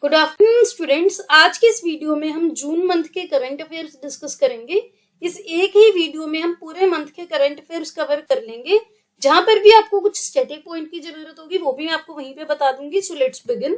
Good afternoon students. आज के इस वीडियो में हम जून मंथ के करंट अफेयर्स डिस्कस करेंगे। इस एक ही वीडियो में हम पूरे मंथ के करंट अफेयर्स कवर कर लेंगे। जहां पर भी आपको कुछ स्टैटिक पॉइंट की जरूरत होगी वो भी मैं आपको वहीं पे बता दूंगी। So let's begin.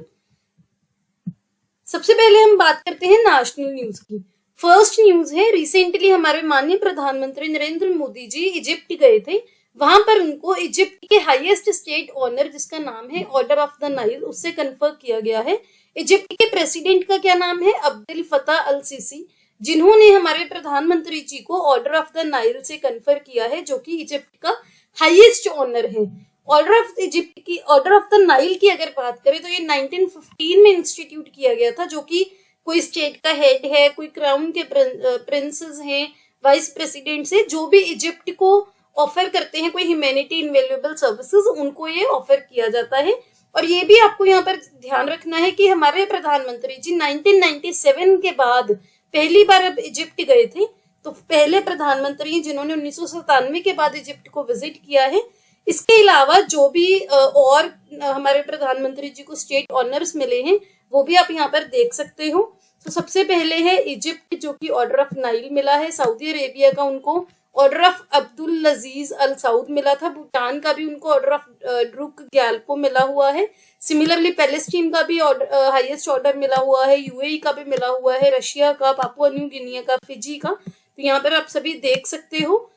सबसे पहले हम बात करते हैं नेशनल न्यूज की। फर्स्ट न्यूज है, रिसेंटली हमारे माननीय प्रधानमंत्री नरेंद्र मोदी जी इजिप्ट गए थे। वहां पर उनको इजिप्ट के हाईएस्ट स्टेट ऑनर, जिसका नाम है ऑर्डर ऑफ द नाइल, उससे कन्फर किया गया है। इजिप्ट के प्रेसिडेंट का क्या नाम है? अब्देल फतह अल सीसी, जिन्होंने हमारे प्रधानमंत्री जी को ऑर्डर ऑफ द नाइल से कन्फर किया है, जो कि इजिप्ट का हाईएस्ट ऑनर है। ऑर्डर ऑफ द नाइल की अगर बात करें तो ये 1915 में इंस्टीट्यूट किया गया था। जो कि कोई स्टेट का हेड है, कोई क्राउन के प्रिंसेस हैं, वाइस प्रेसिडेंट है, जो भी इजिप्ट को ऑफर करते हैं कोई ह्यूमैनिटी इनवैल्यूएबल सर्विसेज, उनको ये ऑफर किया जाता है। और ये भी आपको यहाँ पर ध्यान रखना है कि हमारे प्रधानमंत्री जी 1997 के बाद पहली बार अब इजिप्ट गए थे। तो पहले प्रधानमंत्री जिन्होंने 1997 के बाद इजिप्ट को विजिट किया है। इसके अलावा जो भी और हमारे प्रधानमंत्री जी को स्टेट ऑनर्स मिले हैं वो भी आप यहाँ पर देख सकते हो। तो सबसे पहले है इजिप्ट, जो कि ऑर्डर ऑफ नाइल मिला है। सऊदी अरेबिया का उनको ऑर्डर ऑफ अब्दुल लजीज अल सऊद मिला था। भूटान का भी उनको ऑर्डर ऑफ ड्रुक ग्याल्पो मिला हुआ है। सिमिलरली पैलेस्टीन का भी हाईएस्ट ऑर्डर मिला हुआ है। यूएई का भी मिला हुआ है, रशिया का, पापुआ न्यू गिनिया का, फिजी का। तो यहाँ पर आप सभी देख सकते हो।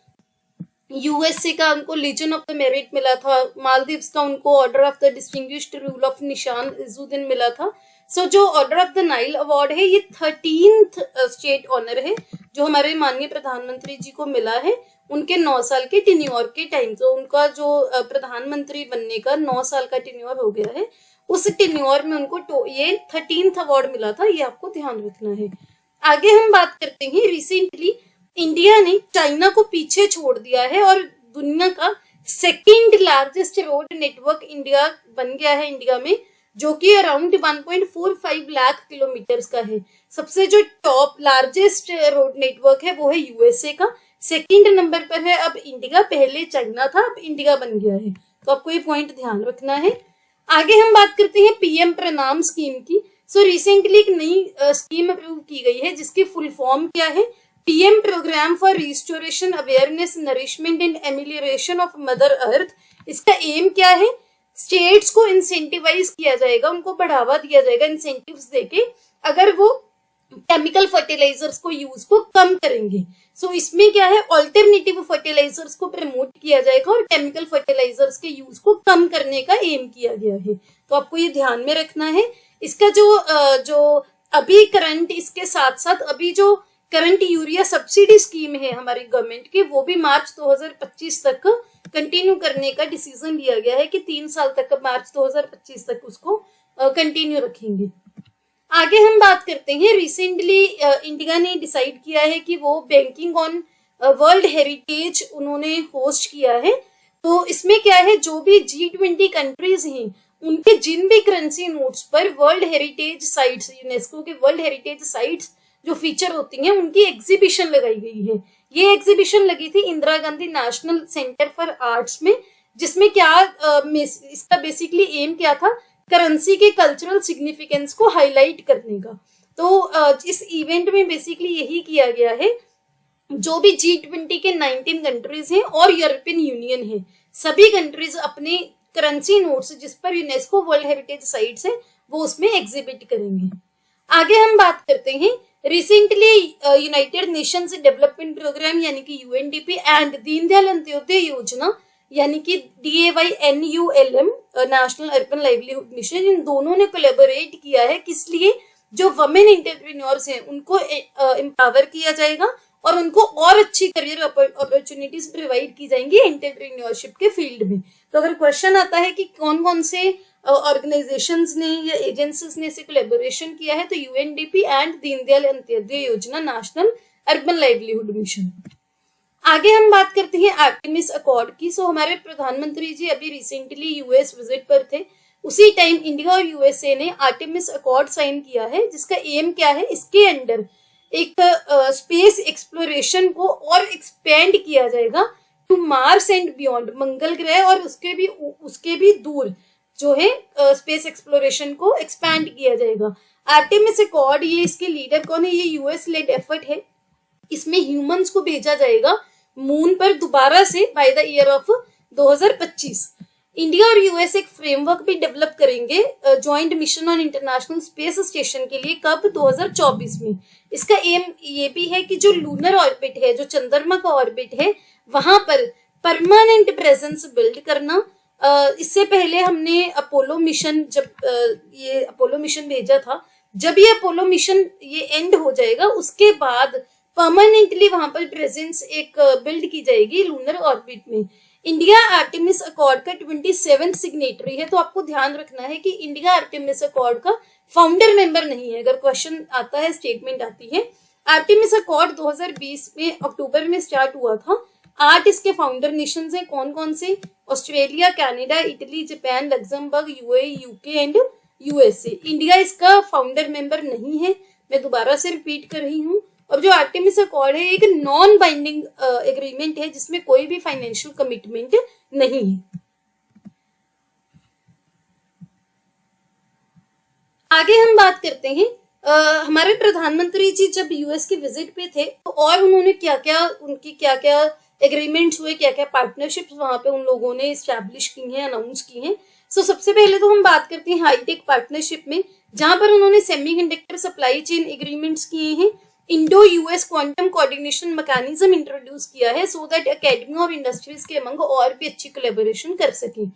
यूएसए का उनको लीजन ऑफ द मेरिट मिला था। मालदीव्स का उनको order of the distinguished rule of निशान इजुद्दीन मिला था। सो जो order of the Nile award है ये 13th स्टेट ऑनर है जो हमारे माननीय प्रधानमंत्री जी को मिला है उनके 9 साल के टेन्योर के टाइम। तो उनका जो प्रधानमंत्री बनने का 9 साल का टेन्योर हो गया है, उस टेन्योर में उनको ये 13th अवार्ड मिला था। ये आपको ध्यान रखना है। आगे हम बात करते हैं, रिसेंटली इंडिया ने चाइना को पीछे छोड़ दिया है और दुनिया का second largest road network India बन गया है इंडिया में, जो कि अराउंड 1.45 लाख किलोमीटर का है। सबसे जो टॉप लार्जेस्ट रोड नेटवर्क है वो है यूएसए का। सेकंड नंबर पर है अब इंडिया, पहले चाइना था, अब इंडिया बन गया है। तो आपको ये पॉइंट ध्यान रखना है। आगे हम बात करते हैं पीएम प्रणाम स्कीम की। सो रिसेंटली एक नई स्कीम अप्रूव की गई है जिसकी फुल फॉर्म क्या है? PM programme for restoration awareness nourishment and amelioration of mother earth. इसका एम क्या है? स्टेट्स को इंसेंटिवाइज किया जाएगा, उनको बढ़ावा दिया जाएगा इंसेंटिव्स देके, अगर वो केमिकल फर्टिलाइजर्स को यूज को कम करेंगे। सो इसमें क्या है, ऑल्टरनेटिव फर्टिलाइजर्स को प्रमोट किया जाएगा और केमिकल फर्टिलाइजर्स के यूज को कम करने का एम किया गया है। तो आपको ये ध्यान में रखना है। इसका जो अभी करंट, इसके साथ साथ अभी जो करंट यूरिया सब्सिडी स्कीम है हमारी गवर्नमेंट की, वो भी मार्च 2025 तक कंटिन्यू करने का डिसीजन लिया गया है कि 3 साल तक, मार्च 2025 तक उसको कंटिन्यू रखेंगे। आगे हम बात करते हैं, रिसेंटली इंडिया ने डिसाइड किया है कि वो बैंकिंग ऑन वर्ल्ड हेरिटेज उन्होंने होस्ट किया है। तो इसमें क्या है, जो भी G20 कंट्रीज हैं उनके जिन भी करेंसी नोट्स पर वर्ल्ड हेरिटेज साइट्स, यूनेस्को के वर्ल्ड हेरिटेज साइट्स जो फीचर होती हैं, उनकी एग्जीबिशन लगाई गई है। ये एग्जीबिशन लगी थी Indira Gandhi national centre for arts में, जिसमें क्या इसका बेसिकली एम क्या था, करेंसी के कल्चरल सिग्निफिकेंस को हाईलाइट करने का। तो इस इवेंट में बेसिकली यही किया गया है, जो भी G20 के 19 कंट्रीज हैं और यूरोपियन यूनियन है, सभी कंट्रीज अपने करेंसी नोट्स जिस पर यूनेस्को वर्ल्ड हेरिटेज साइट्स है वो उसमें एग्जिबिट करेंगे। आगे हम बात करते हैं, recently United Nations Development Programme यानी कि यूएनडीपी एंड दीनदयाल अंत्योदय योजना यानी कि DAYNULM national urban livelihood mission, इन दोनों ने कोलैबोरेट किया है। किस लिए? जो वुमेन एंटरप्रेन्योर्स हैं उनको एम्पावर किया जाएगा और उनको और अच्छी करियर अपॉर्चुनिटीज प्रोवाइड की जाएंगी एंटरप्रेन्योरशिप के फील्ड में। तो अगर क्वेश्चन आता है कि कौन कौन से ऑर्गेनाइजेशंस ने या एजेंसीज ने इसे कोलैबोरेशन किया है, तो यूएनडीपी एंड दीनदयाल अंत्योदय योजना नेशनल अर्बन लाइवलीहुड मिशन। आगे हम बात करते हैं आर्टेमिस अकॉर्ड की। सो हमारे प्रधानमंत्री जी अभी रिसेंटली यूएस विजिट पर थे, उसी टाइम इंडिया और यूएसए ने आर्टेमिस अकॉर्ड साइन किया है, जिसका एम क्या है, इसके अंडर एक स्पेस एक्सप्लोरेशन को और एक्सपेंड किया जाएगा टू मार्स एंड बियॉन्ड, मंगल ग्रह और उसके भी दूर जो है स्पेस एक्सप्लोरेशन को एक्सपैंड किया जाएगा। आर्टेमिस अकॉर्ड, ये इसके लीडर कौन है? ये यूएस लेड एफर्ट है। इसमें ह्यूमंस को भेजा जाएगा मून पर दोबारा से by the year of 2025। India और यूएस एक फ्रेमवर्क भी डेवलप करेंगे joint mission on international space station के लिए। कब? 2024 में। इसका एम ये भी है कि जो लूनर ऑर्बिट है, जो चंद्रमा का ऑर्बिट है, वहां पर परमानेंट प्रेजेंस बिल्ड करना। इससे पहले हमने अपोलो मिशन, जब ये अपोलो मिशन भेजा था, जब ये अपोलो मिशन ये एंड हो जाएगा उसके बाद परमानेंटली वहां पर प्रेजेंस एक बिल्ड की जाएगी लूनर ऑर्बिट में। इंडिया आर्टेमिस अकॉर्ड का 27 सिग्नेटरी है। तो आपको ध्यान रखना है कि इंडिया आर्टेमिस अकॉर्ड का फाउंडर मेंबर नहीं है। अगर क्वेश्चन आता है, स्टेटमेंट आती है, आर्टेमिस अकॉर्ड 2020 में अक्टूबर में स्टार्ट हुआ था। 8 इसके फाउंडर नेशंस हैं। कौन कौन से? Australia, Canada, Italy, Japan, Luxembourg, UAE, UK and USA. India इसका फाउंडर मेंबर नहीं है। मैं दोबारा से रिपीट कर रही हूँ। और जो आर्टेमिस अकॉर्ड है एक नॉन बाइंडिंग एग्रीमेंट है जिसमें कोई भी फाइनेंशियल कमिटमेंट नहीं है। आगे हम बात करते हैं हमारे प्रधानमंत्री जी जब यूएस के विजिट पे थे तो और उन्होंने क्या क्या, उनकी क्या क्या एग्रीमेंट्स हुए, क्या क्या पार्टनरशिप्स वहां पे उन लोगों ने स्टैब्लिश की हैं, अनाउंस की हैं। सो सबसे पहले तो हम बात करते हैं हाईटेक पार्टनरशिप में, जहां पर उन्होंने सेमीकंडक्टर सप्लाई चेन एग्रीमेंट्स किए हैं। Indo US quantum coordination mechanism introduce किया है सो दैट एकेडमी और इंडस्ट्रीज के अमंग और भी अच्छी कोलैबोरेशन कर सकें।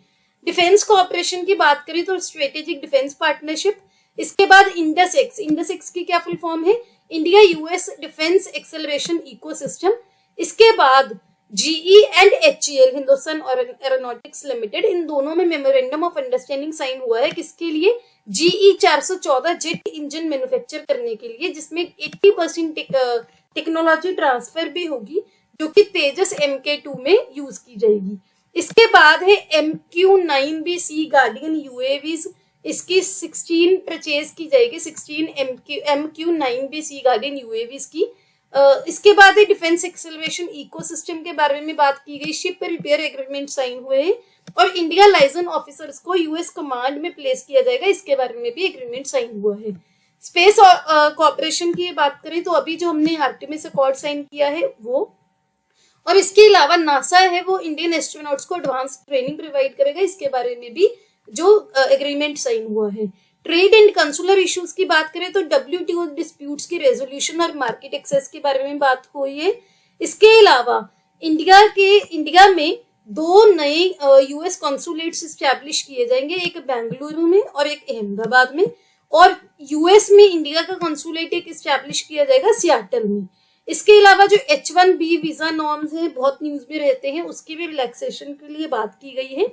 डिफेंस कोऑपरेशन की बात करें तो स्ट्रेटेजिक डिफेंस पार्टनरशिप। इसके बाद इंडस एक्स की क्या फुल फॉर्म है? India US defence acceleration ecosystem. इसके बाद GE and HAL, Hindustan aeronautics limited, इन दोनों में मेमोरेंडम ऑफ अंडरस्टैंडिंग साइन हुआ है। किसके लिए? जीई 414 जेट इंजन मैन्युफैक्चर करने के लिए, जिसमें 80% टेक्नोलॉजी ट्रांसफर भी होगी जो कि तेजस MK2 में यूज की जाएगी। इसके बाद है MQ-9B गार्डियन यूएवीज। इसकी 16 परचेज की जाएगी, 16 MQ-9B गार्डियन यूएवीज की। इसके बाद है डिफेंस एक्सेलरेशन इकोसिस्टम के बारे में बात की गई। शिप रिपेयर एग्रीमेंट साइन हुए हैं और इंडिया लाइजन ऑफिसर्स को यूएस कमांड में प्लेस किया जाएगा, इसके बारे में भी एग्रीमेंट साइन हुआ है। स्पेस कोऑपरेशन की बात करें तो अभी जो हमने आर्टेमिस अकॉर्ड साइन किया है वो, और इसके अलावा नासा है वो इंडियन एस्ट्रोनॉट्स को एडवांस ट्रेनिंग प्रोवाइड करेगा, इसके बारे में भी जो एग्रीमेंट साइन हुआ है। ट्रेड एंड कंसुलर इश्यूज की बात करें तो WTO डिस्प्यूट्स की रेजोल्यूशन और मार्केट एक्सेस के बारे में बात हुई है। इसके अलावा इंडिया में 2 नए यूएस कॉन्सुलेट्स स्टैब्लिश किए जाएंगे, एक बेंगलुरु में और एक अहमदाबाद में। और यूएस में इंडिया का कॉन्सुलेट एक स्टैब्लिश किया जाएगा सियाटल में। इसके अलावा जो H1B वीजा नॉर्म्स हैं, बहुत न्यूज में रहते हैं, उसकी भी रिलैक्सेशन के लिए बात की गई है।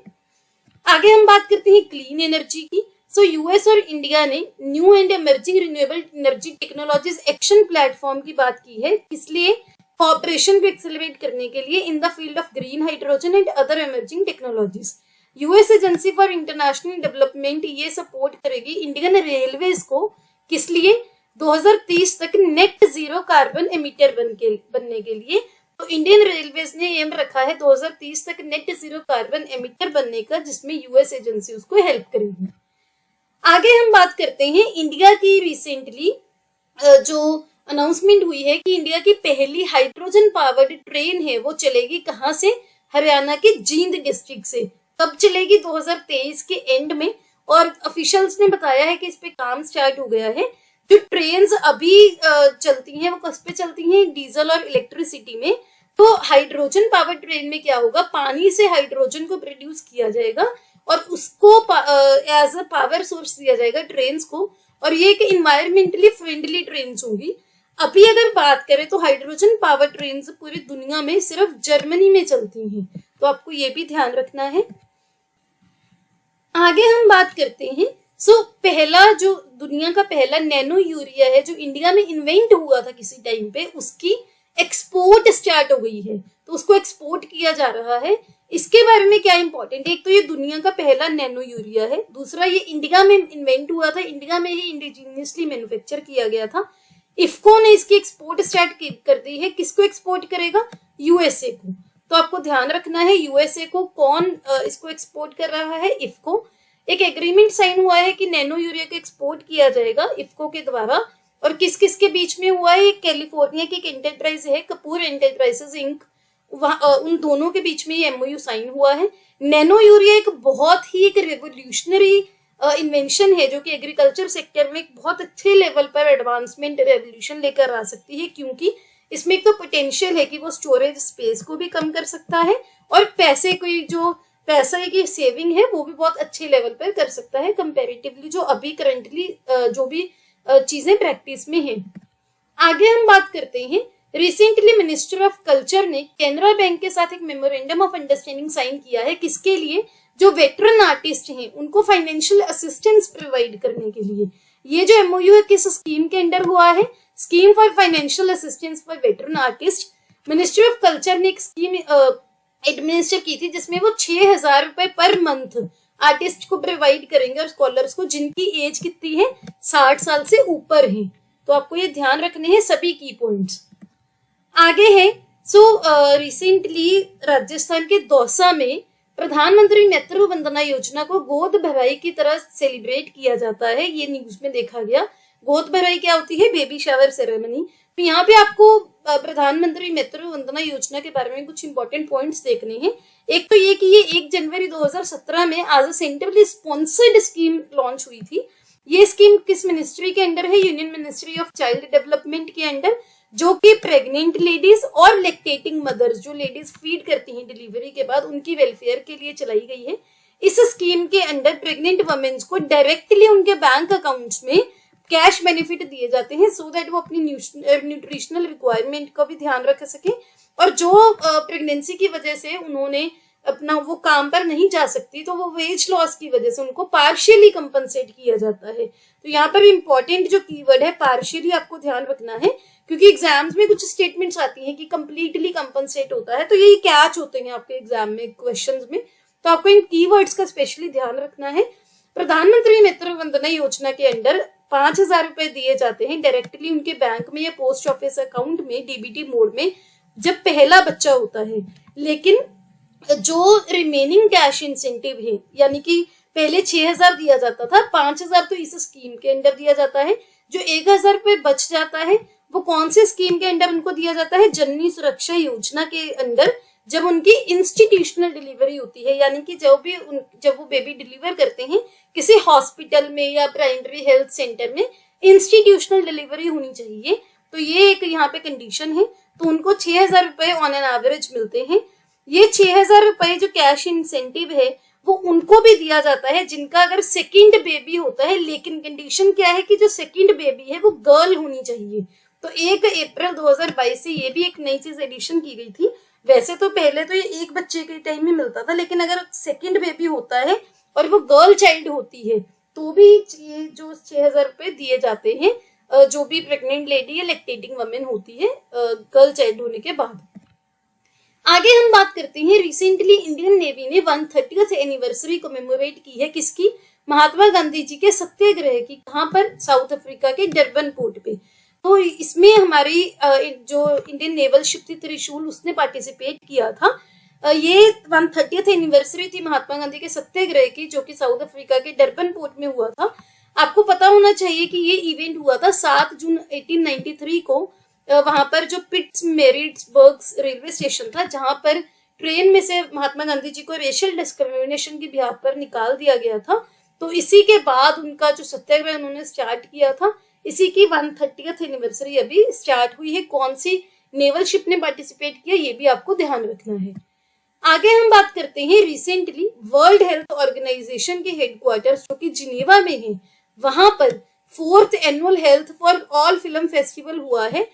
आगे हम बात करते हैं क्लीन एनर्जी की। सो यूएस और इंडिया ने new and emerging renewable energy technologies action platform की बात की है। इसलिए कॉपरेशन को एक्सेलरेट करने के लिए in the field of green hydrogen and other emerging technologies. US agency for international development ये सपोर्ट करेगी इंडियन रेलवेज को, किस लिए? 2030 तक नेट जीरो कार्बन एमिटर बनने के लिए। तो इंडियन रेलवेज ने एम रखा है 2030 तक नेट जीरो कार्बन एमिटर बनने का, जिसमें यूएस एजेंसी उसको हेल्प करेगी। आगे हम बात करते हैं इंडिया की रिसेंटली जो अनाउंसमेंट हुई है कि इंडिया की पहली हाइड्रोजन पावर्ड ट्रेन है वो चलेगी कहाँ से? हरियाणा के जींद डिस्ट्रिक्ट से। कब चलेगी? 2023 के एंड में। और ऑफिशियल्स ने बताया है कि इस पे काम स्टार्ट हो गया है। जो ट्रेन्स अभी चलती हैं वो किस पे चलती हैं? डीजल और इलेक्ट्रिसिटी में। तो हाइड्रोजन पावर ट्रेन में क्या होगा? पानी से हाइड्रोजन को प्रोड्यूस किया जाएगा और उसको एज अ पावर सोर्स दिया जाएगा ट्रेन्स को, और ये एक इन्वायरमेंटली फ्रेंडली ट्रेन्स होंगी। अभी अगर बात करें तो हाइड्रोजन पावर ट्रेन्स पूरी दुनिया में सिर्फ जर्मनी में चलती हैं, तो आपको ये भी ध्यान रखना है। आगे हम बात करते हैं पहला जो दुनिया का पहला नैनो यूरिया है जो इंडिया में इन्वेंट हुआ था किसी टाइम पे, उसकी एक्सपोर्ट स्टार्ट हो गई है, तो उसको एक्सपोर्ट किया जा रहा है। इसके बारे में क्या इंपॉर्टेंट है? एक तो ये दुनिया का पहला नैनो यूरिया है, दूसरा ये इंडिया में इन्वेंट हुआ था, इंडिया में ही इंडिजीनियसली मैन्युफैक्चर किया गया था। इफ्को ने इसकी एक्सपोर्ट स्टार्ट कर दी है। किसको एक्सपोर्ट करेगा? यूएसए को। तो आपको ध्यान रखना है यूएसए को कौन इसको एक्सपोर्ट कर रहा है? इफ्को। एक एग्रीमेंट साइन हुआ है कि नैनो यूरिया को एक्सपोर्ट किया जाएगा इफ्को के द्वारा। और किस किस के बीच में हुआ है? कैलिफोर्निया की एक एंटरप्राइज है कपूर एंटरप्राइजेस इंक, उन दोनों के बीच में ये एमओयू साइन हुआ है। नैनो यूरिया एक बहुत ही एक रेवोल्यूशनरी इन्वेंशन है जो कि एग्रीकल्चर सेक्टर में एक बहुत अच्छे लेवल पर एडवांसमेंट रेवोल्यूशन लेकर आ सकती है, क्योंकि इसमें एक तो पोटेंशियल है कि वो स्टोरेज स्पेस को भी कम कर सकता है और पैसे की सेविंग है वो भी बहुत अच्छे लेवल पर कर सकता है कंपैरेटिवली जो अभी करंटली जो भी चीजें प्रैक्टिस में है। आगे हम बात करते हैं, रिसेंटली मिनिस्टर ऑफ कल्चर ने केनरा बैंक के साथ एक मेमोरेंडम ऑफ अंडरस्टैंडिंग साइन किया है। किसके लिए? जो वेटरन आर्टिस्ट हैं उनको फाइनेंशियल असिस्टेंस प्रोवाइड करने के लिए। ये जो एमओयू है किस स्कीम के अंडर हुआ है? Scheme for financial assistance for veteran artist. Ministry of culture ने एक स्कीम एडमिनिस्टर की थी जिसमें वो 6,000 रुपए पर मंथ आर्टिस्ट को प्रोवाइड करेंगे और स्कॉलर्स को जिनकी एज कितनी है? 60 साल से ऊपर है। तो आपको ये ध्यान रखने हैं सभी की पॉइंट्स। आगे है रिसेंटली राजस्थान के दौसा में प्रधानमंत्री नेत्र वंदना योजना को गोद भराई की तरह सेलिब्रेट किया जाता है। ये न्यूज में देखा गया। गोद भराई क्या होती है? Baby shower ceremony. तो यहाँ पे आपको प्रधानमंत्री नेत्र वंदना योजना के बारे में कुछ इंपॉर्टेंट पॉइंट्स देखने हैं। एक तो ये कि ये 1 जनवरी 2017 में as a centrally sponsored scheme launch हुई थी। ये स्कीम किस मिनिस्ट्री के अंडर है? Union Ministry of Child Development के अंडर, जो कि प्रेग्नेंट लेडीज और लैक्टेटिंग मदर्स, जो लेडीज फीड करती हैं डिलीवरी के बाद, उनकी वेलफेयर के लिए चलाई गई है। इस स्कीम के अंडर प्रेग्नेंट वुमेन्स को डायरेक्टली उनके बैंक अकाउंट्स में कैश बेनिफिट दिए जाते हैं सो दैट वो अपनी न्यूट्रिशनल रिक्वायरमेंट का भी ध्यान रख सके। और जो प्रेगनेंसी की वजह से उन्होंने अपना वो काम पर नहीं जा सकती तो वो वेज लॉस की वजह से उनको पार्शियली कंपनसेट किया जाता है। तो यहाँ पर इंपॉर्टेंट जो कीवर्ड है पार्शियली आपको ध्यान रखना है, क्योंकि एग्जाम्स में कुछ स्टेटमेंट्स आती हैं कि कंप्लीटली कंपनसेट होता है, तो यही कैच होते हैं आपके एग्जाम में क्वेश्चंस में। तो आपको इन कीवर्ड्स का स्पेशली ध्यान रखना है। प्रधानमंत्री नेत्र वंदना योजना के अंडर 5,000 रुपए दिए जाते हैं डायरेक्टली उनके बैंक में या पोस्ट ऑफिस अकाउंट में डीबीटी मोड में जब पहला बच्चा होता है। लेकिन जो रिमेनिंग कैश इंसेंटिव है, यानी कि पहले 6,000 दिया जाता था, 5,000 तो इस स्कीम के अंडर दिया जाता है। जो 1,000 रुपए बच जाता है वो कौन सी स्कीम के अंडर उनको दिया जाता है? जननी सुरक्षा योजना के अंडर, जब उनकी इंस्टीट्यूशनल डिलीवरी होती है, यानी कि जब वो बेबी डिलीवर करते हैं किसी हॉस्पिटल में या प्राइमरी हेल्थ सेंटर में, इंस्टीट्यूशनल डिलीवरी होनी चाहिए। तो ये एक यहाँ पे कंडीशन है। तो उनको 6,000 रुपए ऑन एन एवरेज मिलते हैं। ये 6,000 रुपए जो कैश इंसेंटिव है वो उनको भी दिया जाता है जिनका अगर सेकंड बेबी होता है, लेकिन कंडीशन क्या है कि जो सेकंड बेबी है वो गर्ल होनी चाहिए। तो 1 अप्रैल 2022 से ये भी एक नई चीज एडिशन की गई थी। वैसे तो पहले तो ये एक बच्चे के टाइम में मिलता था, लेकिन अगर सेकंड बेबी होता है और वो गर्ल चाइल्ड होती है तो भी ये जो 6,000 रुपए दिए जाते हैं जो भी प्रेग्नेंट लेडी या लैक्टेटिंग वुमेन होती है गर्ल चाइल्ड होने के बाद। आगे हम बात करते हैं, रिसेंटली इंडियन नेवी ने 130th एनिवर्सरी कमेमोरेट की है। किसकी? महात्मा गांधी जी के सत्याग्रह की। कहाँ पर? साउथ अफ्रीका के डरबन पोर्ट पे। तो इसमें हमारी जो इंडियन नेवल शिप थी त्रिशूल, उसने पार्टिसिपेट किया था। ये 130th एनिवर्सरी थी महात्मा गांधी के सत्याग्रह की, जो कि साउथ अफ्रीका के डरबन पोर्ट में हुआ था। आपको पता होना चाहिए कि ये इवेंट हुआ था 7 जून 1893 को। वहां पर जो पिट्समेरिट्सबर्ग रेलवे स्टेशन था, जहां पर ट्रेन में से महात्मा गांधी जी को रेशियल डिस्क्रिमिनेशन की बिहाफ पर निकाल दिया गया था। तो इसी के बाद उनका जो सत्याग्रह उन्होंने स्टार्ट किया था, इसी की 130th एनिवर्सरी अभी स्टार्ट हुई है। कौन सी नेवल शिप ने पार्टिसिपेट किया ये भी आपको ध्यान रखना है। आगे हम बात करते हैं, रिसेंटली वर्ल्ड हेल्थ ऑर्गेनाइजेशन के हेडक्वार्टर्स जो कि जिनेवा में है, वहां पर 4th annual health for all film festival हुआ है।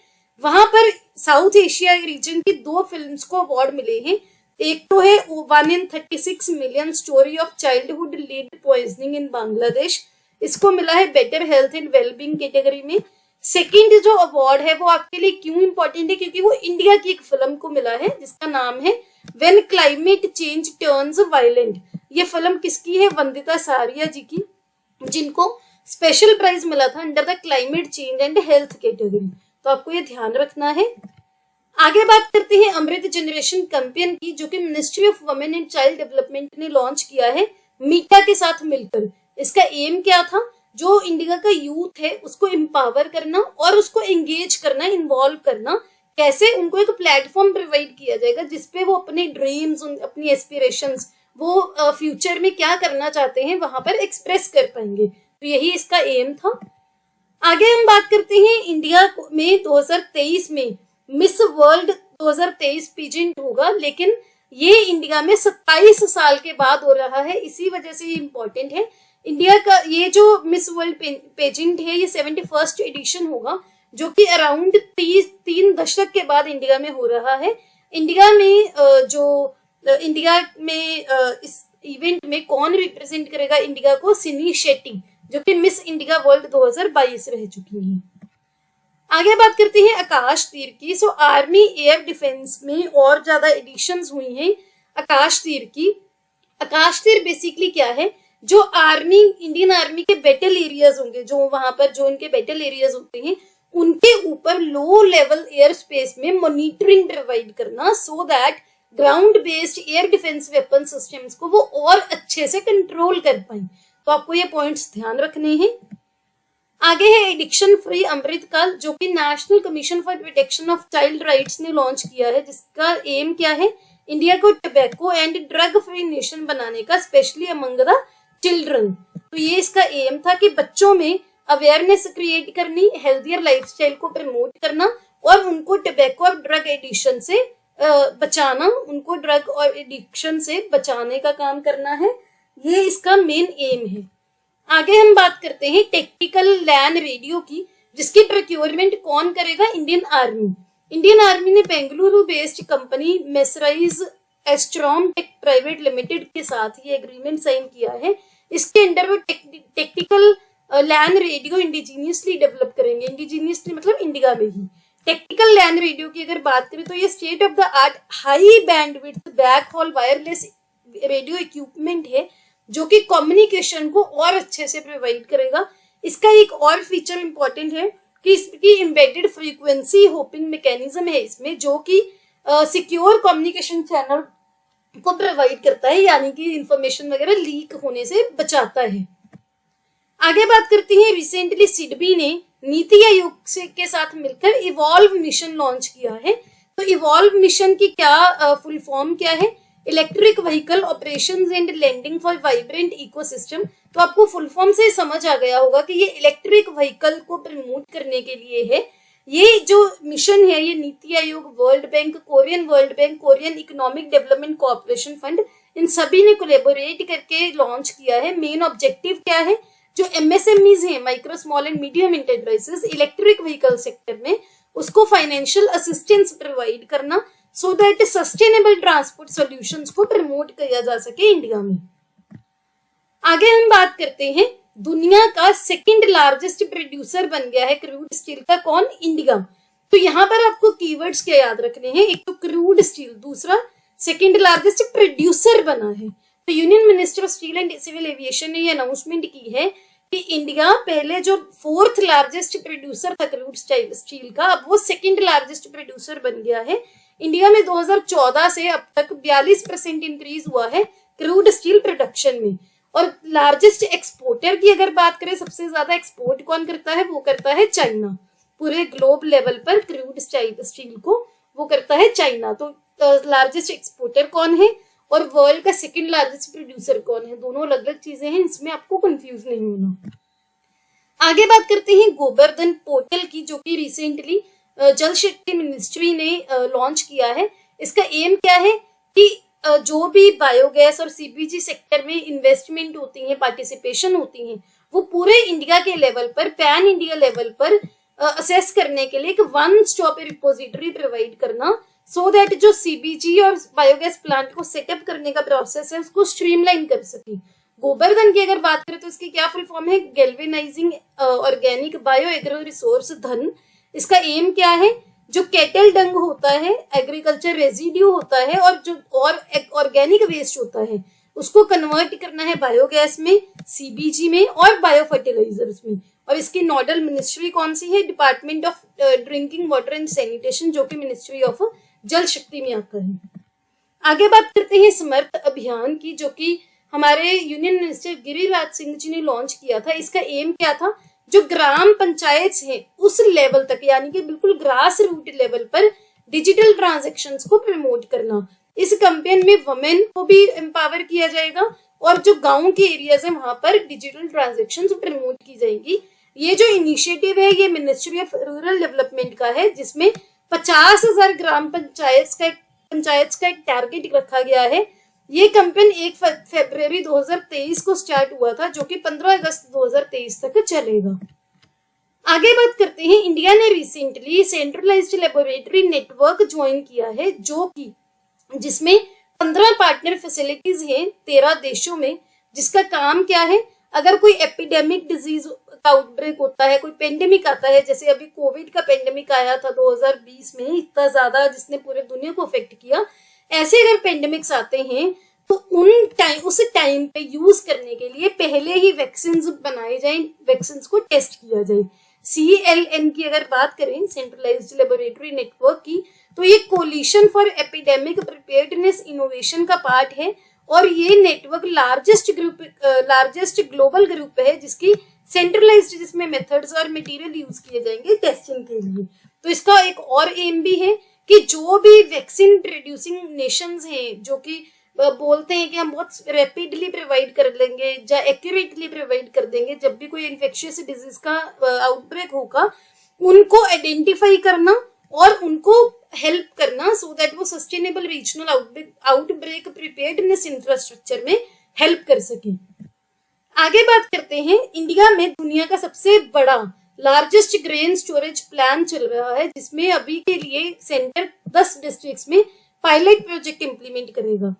वहां पर साउथ एशिया रीजन की 2 फिल्म्स को अवार्ड मिले हैं। एक तो है 1 in 36 million story of childhood lead poisoning in Bangladesh, इसको मिला है better health and wellbeing category में। सेकंड जो अवार्ड है वो आपके लिए क्यों इंपॉर्टेंट है? क्योंकि वो इंडिया की एक फिल्म को मिला है जिसका नाम है when climate change turns violent. ये फिल्म किसकी है? वंदिता सारिया जी की, जिनको स्पेशल प्राइज मिला था under the climate change and health category. तो आपको ये ध्यान रखना है। आगे बात करते हैं अमृत जनरेशन कैंपेन की, जो कि ministry of women and child development ने लॉन्च किया है। मीटा के साथ मिलकर। इसका एम क्या था, जो इंडिया का यूथ है उसको एम्पावर करना और उसको एंगेज करना, इन्वॉल्व करना। कैसे, उनको एक प्लेटफॉर्म प्रोवाइड किया जाएगा जिसपे वो अपने ड्रीम्स, अपनी एस्पिरेशंस, वो फ्यूचर में क्या करना चाहते हैं वहां पर एक्सप्रेस कर पाएंगे। तो यही इसका एम था। आगे हम बात करते हैं इंडिया में 2023 में मिस वर्ल्ड 2023 पीजेंट होगा, लेकिन ये इंडिया में 27 साल के बाद हो रहा है, इसी वजह से ये इम्पोर्टेंट है। इंडिया का ये जो मिस वर्ल्ड पेजेंट है ये 71st एडिशन होगा, जो कि अराउंड 3 दशक के बाद इंडिया में हो रहा है। इंडिया में इस इवेंट में कौन रिप्रेजेंट करेगा इंडिया को, सिनी शेट्टी, जो कि मिस इंडिया वर्ल्ड 2022 रह चुकी हैं। आगे बात करते हैं आकाश तीर की। सो आर्मी एयर डिफेंस में और ज्यादा एडिशंस हुई हैं आकाश तीर की। आकाश तीर बेसिकली क्या है, जो आर्मी, इंडियन आर्मी के बैटल एरियाज होंगे, जो वहां पर जो उनके बैटल एरियाज होते हैं उनके ऊपर लो लेवल एयर स्पेस में मॉनिटरिंग प्रोवाइड करना, so that ground based air defence weapon systems को वो और अच्छे से कंट्रोल कर पाए। तो आपको ये पॉइंट्स ध्यान रखने हैं। आगे है एडिक्शन फ्री अमृतकाल, जो कि national commission for protection of child rights ने लॉन्च किया है, जिसका एम क्या है, इंडिया को tobacco and drug free nation बनाने का, स्पेशली अमंग द चिल्ड्रन। तो ये इसका एम था कि बच्चों में अवेयरनेस क्रिएट करनी, हेल्थियर लाइफस्टाइल को प्रमोट करना और उनको टोबैको और ड्रग एडिक्शन से बचाना, उनको ड्रग और एडिक्शन से बचाने का काम करना है। ये इसका मेन एम है। आगे हम बात करते हैं टेक्टिकल लैन रेडियो की, जिसकी प्रोक्योरमेंट कौन करेगा, इंडियन आर्मी। इंडियन आर्मी ने बेंगलुरु बेस्ड कंपनी मेसराइज एस्ट्रॉम टेक प्राइवेट लिमिटेड के साथ ये एग्रीमेंट साइन किया है। इसके अंडर वो टेक्टिकल लैन रेडियो इंडिजीनियसली डेवलप करेंगे। इंडिजीनियसली मतलब इंडिया में ही। टेक्टिकल लैन रेडियो की अगर बात करें तो ये state of the art high bandwidth backhaul wireless radio equipment है, जो कि कम्युनिकेशन को और अच्छे से प्रोवाइड करेगा। इसका एक और फीचर इंपॉर्टेंट है कि इसकी एम्बेडेड फ्रीक्वेंसी होपिंग मैकेनिज्म है इसमें, जो कि सिक्योर कम्युनिकेशन चैनल को प्रोवाइड करता है, यानी कि इंफॉर्मेशन वगैरह लीक होने से बचाता है। आगे बात करते हैं, रिसेंटली सिडबी ने नीति आयोग के साथ मिलकर इवॉल्व मिशन लॉन्च किया है। तो इवॉल्व मिशन की क्या फुल फॉर्म क्या है, electric vehicle operations and landing for vibrant ecosystem. तो आपको फुल फॉर्म से समझ आ गया होगा कि ये इलेक्ट्रिक व्हीकल को प्रमोट करने के लिए है। ये जो मिशन है ये NITI Aayog, world bank, Korean world bank, Korean economic development cooperation fund, इन सभी ने कोलैबोरेट करके लॉन्च किया है। मेन ऑब्जेक्टिव क्या है, जो एमएसएमईज हैं, micro small and medium enterprises, electric vehicle sector में उसको फाइनेंशियल असिस्टेंस प्रोवाइड करना, so that sustainable transport solutions को प्रमोट किया जा सके इंडिया में। आगे हम बात करते हैं, दुनिया का सेकंड लार्जेस्ट प्रोड्यूसर बन गया है क्रूड स्टील का, कौन, इंडिया। तो यहाँ पर आपको कीवर्ड्स क्या याद रखने हैं, एक तो क्रूड स्टील, दूसरा सेकंड लार्जेस्ट प्रोड्यूसर बना है। तो union minister of steel and civil aviation ने ये अनाउंसमेंट की है कि इंडिया पहले जो 4th लार्जेस्ट प्रोड्यूसर था क्रूड स्टील का, अब वो सेकंड लार्जेस्ट प्रोड्यूसर बन गया है। इंडिया में 2014 से अब तक 42% इंक्रीज हुआ है क्रूड स्टील प्रोडक्शन में। और लार्जेस्ट एक्सपोर्टर की अगर बात करें, सबसे ज्यादा एक्सपोर्ट कौन करता है, वो करता है चाइना। पूरे ग्लोब लेवल पर क्रूड स्टील को वो करता है चाइना। तो लार्जेस्ट एक्सपोर्टर कौन है और वर्ल्ड का सेकंड लार्जेस्ट प्रोड्यूसर कौन है, दोनों अलग अलग चीजें हैं, इसमें आपको कंफ्यूज नहीं होना। आगे बात करते हैं गोबर्धन पोर्टल की, जो कि रिसेंटली जल शक्ति मिनिस्ट्री ने लॉन्च किया है। इसका एम क्या है कि जो भी बायोगैस और सीपीजी सेक्टर में इन्वेस्टमेंट होती है, पार्टिसिपेशन होती है, वो पूरे इंडिया के लेवल पर, पैन इंडिया लेवल पर असेस करने के लिए एक वन स्टॉप रिपोजिटरी प्रोवाइड करना, सो दैट जो सीबीजी और बायोगैस प्लांट को सेटअप करने का प्रोसेस है उसको स्ट्रीमलाइन कर सके। गोबर्धन की अगर बात करें तो इसकी क्या फुल फॉर्म है, galvanising organic bio agro resource धन। इसका एम क्या है, जो केटल डंग होता है, एग्रीकल्चर रेजिड्यू होता है और जो और ऑर्गेनिक वेस्ट होता है उसको कन्वर्ट करना है बायोगैस में, सीबीजी में और बायो फर्टिलाइजर्स में। और इसकी नोडल मिनिस्ट्री कौन सी है, department of drinking water and sanitation, जो कि मिनिस्ट्री ऑफ जल शक्ति में आता है। आगे बात करते हैं समर्थ अभियान की, जो कि हमारे यूनियन मिनिस्टर गिरिराज सिंह जी ने लॉन्च किया था। इसका एम क्या था, जो ग्राम पंचायत है उस लेवल तक, यानी कि बिल्कुल ग्रास रूट लेवल पर डिजिटल ट्रांजेक्शन्स को प्रमोट करना। इस कैंपेन में वुमेन को भी एम्पावर किया जाएगा और जो गांव के एरियाज है वहां पर डिजिटल ट्रांजेक्शन्स प्रमोट की जाएंगी। ये जो इनिशिएटिव है ये मिनिस्ट्री ऑफ रूरल डेवलपमेंट का है, जिसमें 50,000 ग्राम पंचायत का एक टारगेट रखा गया है। ये कैंपेन 1 फरवरी 2023 को स्टार्ट हुआ था, जो कि 15 अगस्त 2023 तक चलेगा। आगे बात करते हैं, इंडिया ने recently centralised laboratory network join किया है, जो कि जिसमें 15 पार्टनर फैसिलिटीज हैं 13 देशों में, जिसका काम क्या है, अगर कोई एपिडेमिक डिजीज का आउटब्रेक होता है, कोई पेंडेमिक आता है, जैसे अभी कोविड का पेंडेमिक आया था 2020 में इतना ज्यादा जिसने पूरे दुनिया को अफेक्ट किया, ऐसे अगर पेंडेमिक्स आते हैं तो उस टाइम पे यूज करने के लिए पहले ही वैक्सीन बनाए जाए, वैक्सीन को टेस्ट किया जाए। CLN की अगर बात करें, सेंट्रलाइज्ड लेबोरेटरी नेटवर्क की, तो ये Coalition for Epidemic Preparedness Innovation का पार्ट है और ये नेटवर्क लार्जेस्ट ग्लोबल ग्रुप है जिसकी सेंट्रलाइज्ड जिसमें मेथड्स और मटेरियल यूज किए जाएंगे टेस्टिंग के लिए। तो इसका एक और एम भी है कि जो भी वैक्सीन प्रोड्यूसिंग नेशंस हैं जो कि बोलते हैं कि हम बहुत रैपिडली प्रोवाइड कर लेंगे या एक्यूरेटली प्रोवाइड कर देंगे जब भी कोई इन्फेक्शियस डिजीज का आउटब्रेक होगा, उनको आइडेंटिफाई करना और उनको हेल्प करना सो दैट वो sustainable regional outbreak preparedness infrastructure में हेल्प कर सके। आगे बात करते हैं, इंडिया में दुनिया का सबसे बड़ा लार्जेस्ट ग्रेन स्टोरेज प्लान चल रहा है, जिसमें अभी के लिए सेंटर 10 डिस्ट्रिक्ट्स में पायलट प्रोजेक्ट इंप्लीमेंट करेगा।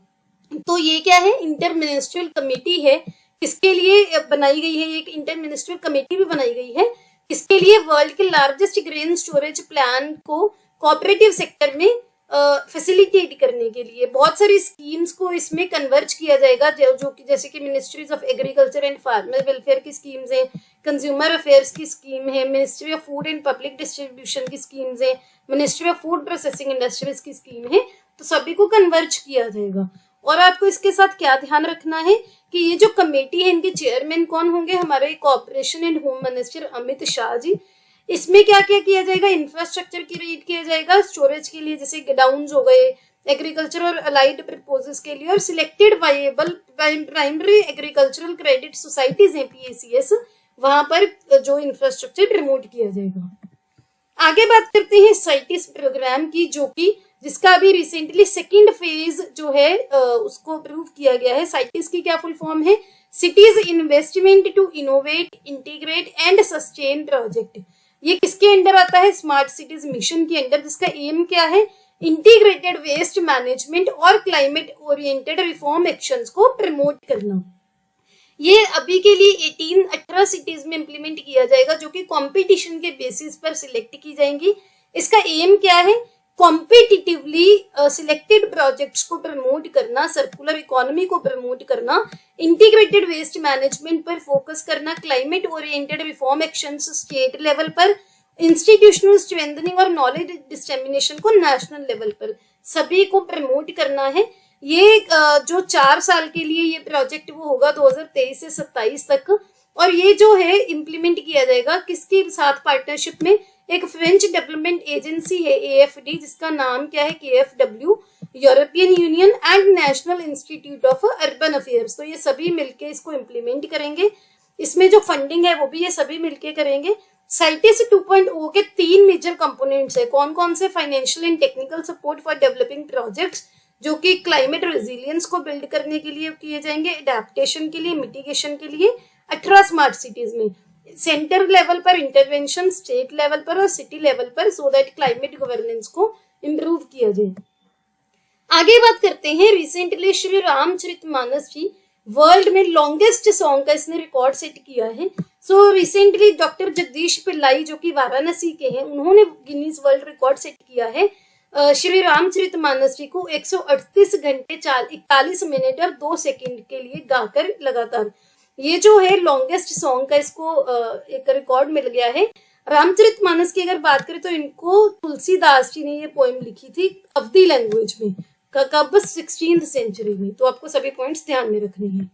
तो ये क्या है, इंटर मिनिस्ट्रियल कमेटी है, किसके लिए बनाई गई है, एक इंटर मिनिस्ट्रियल कमेटी भी बनाई गई है, इसके लिए वर्ल्ड के लार्जेस्ट ग्रेन स्टोरेज प्लान को कोऑपरेटिव सेक्टर में फैसिलिटेट करने के लिए बहुत सारी स्कीम्स को इसमें कन्वर्ज किया जाएगा, जो कि जैसे कि ministries of agriculture and farmer welfare की स्कीम्स हैं, कंज्यूमर अफेयर्स की स्कीम है, ministry of food and public distribution की स्कीम्स है, ministry of food processing industries की स्कीम है। तो सभी को कन्वर्ज किया जाएगा। और आपको इसके साथ क्या ध्यान रखना है कि ये जो कमेटी है इनके चेयरमैन कौन होंगे, हमारे cooperation and home minister Amit Shah ji. इसमें क्या क्या किया जाएगा, इंफ्रास्ट्रक्चर क्रिएट किया जाएगा स्टोरेज के लिए, जैसे गोडाउन्स हो गए, एग्रीकल्चर और अलाइड पर्पसेस के लिए, और selected viable primary agricultural credit societies हैं PACS, वहां पर जो इंफ्रास्ट्रक्चर प्रमोट किया जाएगा। आगे बात करते हैं साइटिस प्रोग्राम की, जो कि जिसका अभी रिसेंटली सेकंड फेज जो है उसको अप्रूव किया गया है। साइटिस की क्या फुल फॉर्म है, cities investment to innovate integrate and sustain project. ये किसके अंडर आता है, स्मार्ट सिटीज मिशन के अंडर, जिसका एम क्या है, इंटीग्रेटेड वेस्ट मैनेजमेंट और क्लाइमेट ओरिएंटेड रिफॉर्म एक्शंस को प्रमोट करना। ये अभी के लिए 18 सिटीज में इंप्लीमेंट किया जाएगा, जो कि कंपटीशन के बेसिस पर सिलेक्ट की जाएंगी। इसका एम क्या है, कॉम्पिटिटिवली सिलेक्टेड प्रोजेक्ट्स को प्रमोट करना, सर्कुलर इकोनॉमी को प्रमोट करना, इंटीग्रेटेड वेस्ट मैनेजमेंट पर फोकस करना, climate oriented reform actions state level पर, इंस्टीट्यूशनल स्ट्रेंथनिंग और नॉलेज डिस्सेमिनेशन को नेशनल लेवल पर, सभी को प्रमोट करना है। ये जो 4 साल के लिए ये प्रोजेक्ट वो होगा 2023 से 27 तक, और ये जो है इम्प्लीमेंट किया जाएगा किसके साथ, पार्टनरशिप में एक फ्रेंच डेवलपमेंट एजेंसी है AFD, जिसका नाम क्या है KFW, European union and national institute of urban affairs. तो ये सभी मिलके इसको इम्प्लीमेंट करेंगे। इसमें जो फंडिंग है वो भी ये सभी मिलके करेंगे। साइटिस 2.0 के 3 मेजर कंपोनेंट्स है, कौन कौन से, financial and technical support for developing projects, जो कि क्लाइमेट रेजिलियंस को बिल्ड करने के लिए किए जाएंगे, एडेप्टेशन के लिए, मिटिगेशन के लिए 18 स्मार्ट सिटीज में, सेंटर लेवल पर इंटरवेंशन, स्टेट लेवल पर और सिटी लेवल पर, सो दैट क्लाइमेट गवर्नेंस को इम्प्रूव किया जाए। आगे बात करते हैं, रिसेंटली श्री रामचरितमानस जी वर्ल्ड में लॉन्गेस्ट सॉन्ग का इसने रिकॉर्ड सेट किया है। So recently doctor Jagdish Pillai जो कि वाराणसी के हैं, उन्होंने गिनीज वर्ल्ड रिकॉर्ड सेट किया है श्री रामचरितमानस जी को 138 घंटे 41 मिनट और 2 सेकंड के लिए गाकर लगातार। ये जो है लॉन्गेस्ट सॉन्ग का इसको एक रिकॉर्ड मिल गया है। रामचरितमानस की अगर बात करें तो इनको तुलसीदास जी ने ये पोएम लिखी थी अवधी लैंग्वेज में, कब 16th सेंचुरी में। तो आपको सभी पॉइंट्स ध्यान में रखने हैं।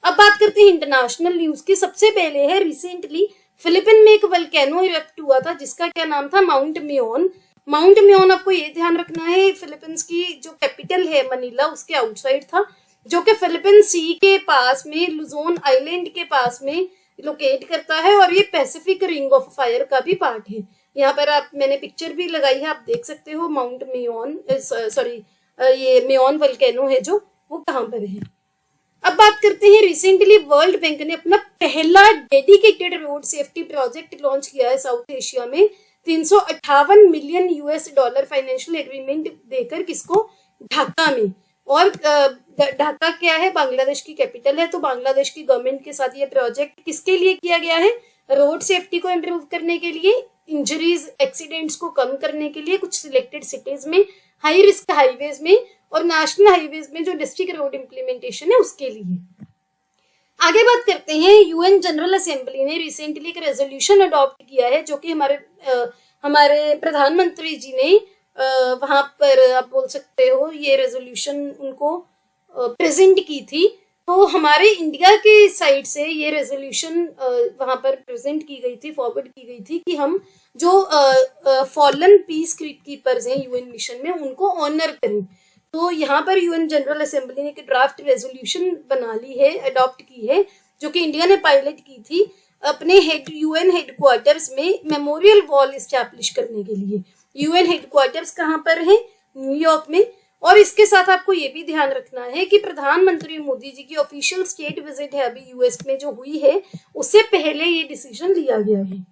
अब बात करते हैं इंटरनेशनल न्यूज की। सबसे पहले है रिसेंटली फिलीपीन में एक वल्केनो इरप्ट हुआ था जिसका क्या नाम था, माउंट मियोन। माउंट मियोन, आपको ये ध्यान रखना है, फिलीपींस की जो कैपिटल है मनीला उसके आउटसाइड था, जो कि फिलीपीन सी के पास में लुजोन आइलैंड के पास में लोकेट करता है और ये पैसिफिक रिंग ऑफ फायर का भी पार्ट है। यहाँ पर आप, मैंने पिक्चर भी लगाई है, आप देख सकते हो माउंट मियोन, सॉरी ये मियोन वल्केनो है जो, वो कहाँ पर है। अब बात करते हैं, रिसेंटली वर्ल्ड बैंक ने अपना पहला dedicated road safety project launch किया है साउथ एशिया में, 358 million US dollar financial agreement देकर, किसको, ढाका में। और ढाका क्या है, बांग्लादेश की कैपिटल है, तो बांग्लादेश की गवर्नमेंट के साथ ये प्रोजेक्ट किसके लिए किया गया है, रोड सेफ्टी को इम्प्रूव करने के लिए, इंजरीज एक्सीडेंट्स को कम करने के लिए, कुछ सिलेक्टेड सिटीज में, हाई रिस्क हाईवेज में और नेशनल हाईवेज में जो डिस्ट्रिक्ट रोड इम्प्लीमेंटेशन है उसके लिए। आगे बात करते हैं, यूएन जनरल असेंबली ने रिसेंटली एक रेजोल्यूशन अडॉप्ट किया है जो कि हमारे प्रधानमंत्री जी ने वहां पर, आप बोल सकते हो, ये रेजोल्यूशन उनको प्रेजेंट की थी। तो हमारे इंडिया के साइड से ये रेजोल्यूशन वहां पर प्रेजेंट की गई थी, फॉरवर्ड की गई थी कि हम जो फॉलन पीस कीपर्स हैं यूएन मिशन में उनको ऑनर करें। तो यहाँ पर यूएन जनरल असेंबली ने एक ड्राफ्ट रेजोल्यूशन बना ली है, अडॉप्ट की है, जो कि इंडिया ने पायलट की थी अपने यूएन हेडक्वार्टर्स में मेमोरियल वॉल इस्टेब्लिश करने के लिए। यूएन हेडक्वार्टर्स कहाँ पर है, न्यूयॉर्क में। और इसके साथ आपको ये भी ध्यान रखना है कि प्रधानमंत्री मोदी जी की ऑफिशियल स्टेट विजिट है अभी यूएस में जो हुई है, उससे पहले ये डिसीजन लिया गया है।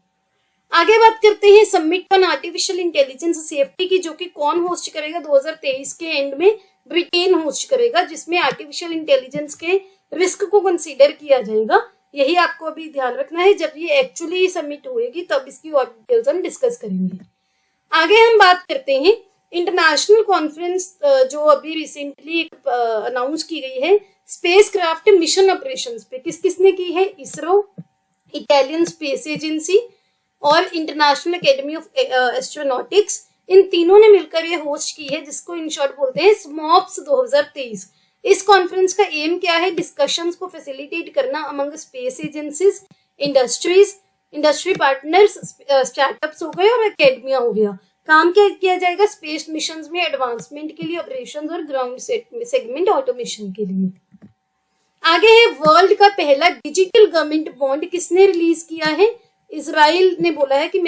आगे बात करते हैं summit on artificial intelligence safety की, जो कि कौन होस्ट करेगा, 2023 के एंड में ब्रिटेन होस्ट करेगा, जिसमें आर्टिफिशियल इंटेलिजेंस के रिस्क को कंसीडर किया जाएगा। यही आपको अभी ध्यान रखना है, जब ये एक्चुअली समिट होएगी तब इसकी और डिटेल्स हम डिस्कस करेंगे। आगे हम बात करते हैं इंटरनेशनल कॉन्फ्रेंस जो अभी रिसेंटली अनाउंस की गई है स्पेस क्राफ्ट मिशन ऑपरेशंस पे, किस किसने की है, इसरो, इटालियन स्पेस एजेंसी और इंटरनेशनल एकेडमी ऑफ एस्ट्रोनॉटिक्स, इन तीनों ने मिलकर ये होस्ट की है, जिसको इन शॉर्ट बोलते हैं स्मॉप्स 2023। इस कॉन्फ्रेंस का एम क्या है, डिस्कशंस को फैसिलिटेट करना among space agencies, industry partners, startups हो गए और एकेडमिया हो गया। काम क्या किया जाएगा, स्पेस मिशंस में एडवांसमेंट के लिए, ऑपरेशंस और ग्राउंड सेगमेंट ऑटोमेशन के लिए। आगे है वर्ल्ड का पहला डिजिटल गवर्नमेंट बॉन्ड किसने रिलीज किया है, इजराइल ने बोला है कि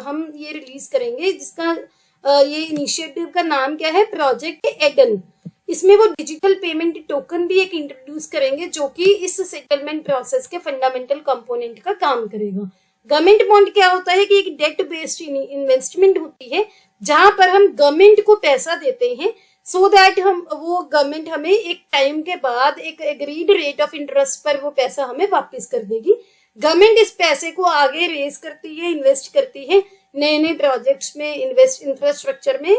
हम ये रिलीज करेंगे, जिसका ये इनिशिएटिव का नाम क्या है, प्रोजेक्ट एडन। इसमें वो डिजिटल पेमेंट टोकन भी एक इंट्रोड्यूस करेंगे जो कि इस सेटलमेंट प्रोसेस के फंडामेंटल कंपोनेंट का काम करेगा। गवर्नमेंट बॉन्ड क्या होता है कि एक डेट बेस्ड इन्वेस्टमेंट होती है जहां पर हम गवर्नमेंट को पैसा देते हैं सो दैट वो गवर्नमेंट हमें एक टाइम के बाद एक एग्रीड रेट ऑफ इंटरेस्ट पर वो पैसा हमें वापस कर देगी। गवर्नमेंट इस पैसे को आगे रेज करती है, इन्वेस्ट करती है नए नए प्रोजेक्ट्स में, इंफ्रास्ट्रक्चर में,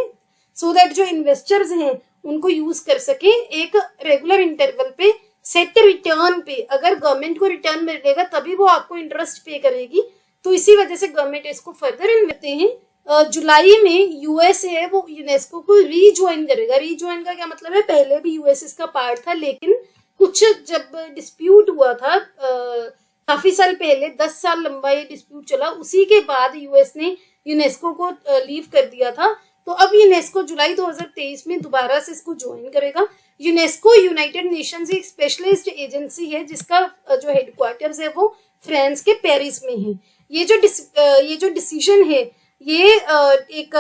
सो दैट जो इन्वेस्टर्स हैं उनको यूज कर सके एक रेगुलर इंटरवल पे, सेट रिटर्न पे। अगर गवर्नमेंट को रिटर्न मिलेगा तभी वो आपको इंटरेस्ट पे करेगी, तो इसी वजह से गवर्नमेंट इसको फर्दर करते हैं। जुलाई में यूएस है वो यूनेस्को को रीज्वाइन करेगा। रीज्वाइन का क्या मतलब है, पहले भी यूएस इसका पार्ट था, लेकिन कुछ जब डिस्प्यूट हुआ था काफी साल पहले, 10 साल लंबा ये डिस्प्यूट चला, उसी के बाद यूएस ने यूनेस्को को लीव कर दिया था। तो अब यूनेस्को जुलाई 2023 में दोबारा से इसको ज्वाइन करेगा। यूनेस्को यूनाइटेड नेशंस एक स्पेशलिस्ट एजेंसी है जिसका जो हेडक्वार्टर्स है वो फ्रांस के पेरिस में है। ये जो डिसीजन है ये एक,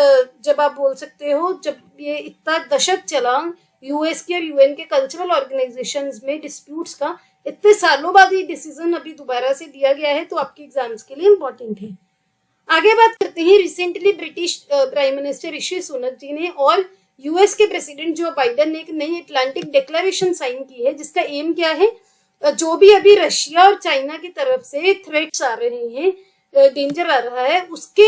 जब आप बोल सकते हो, जब ये इतना दशक चला यूएस के और यूएन के कल्चरल ऑर्गेनाइजेशंस में डिस्प्यूट्स का, इतने सालों बाद ये डिसीजन अभी दोबारा से दिया गया है, तो आपके एग्जाम्स के लिए इम्पोर्टेंट है। आगे बात करते हैं, recently British prime minister Rishi Sunak जी ने और यूएस के प्रेसिडेंट जो बाइडेन ने एक नई अटलांटिक डिक्लेरेशन साइन की है, जिसका एम क्या है, जो भी अभी रशिया और चाइना की तरफ से थ्रेट्स आ रहे हैं, डेंजर आ रहा है, उसके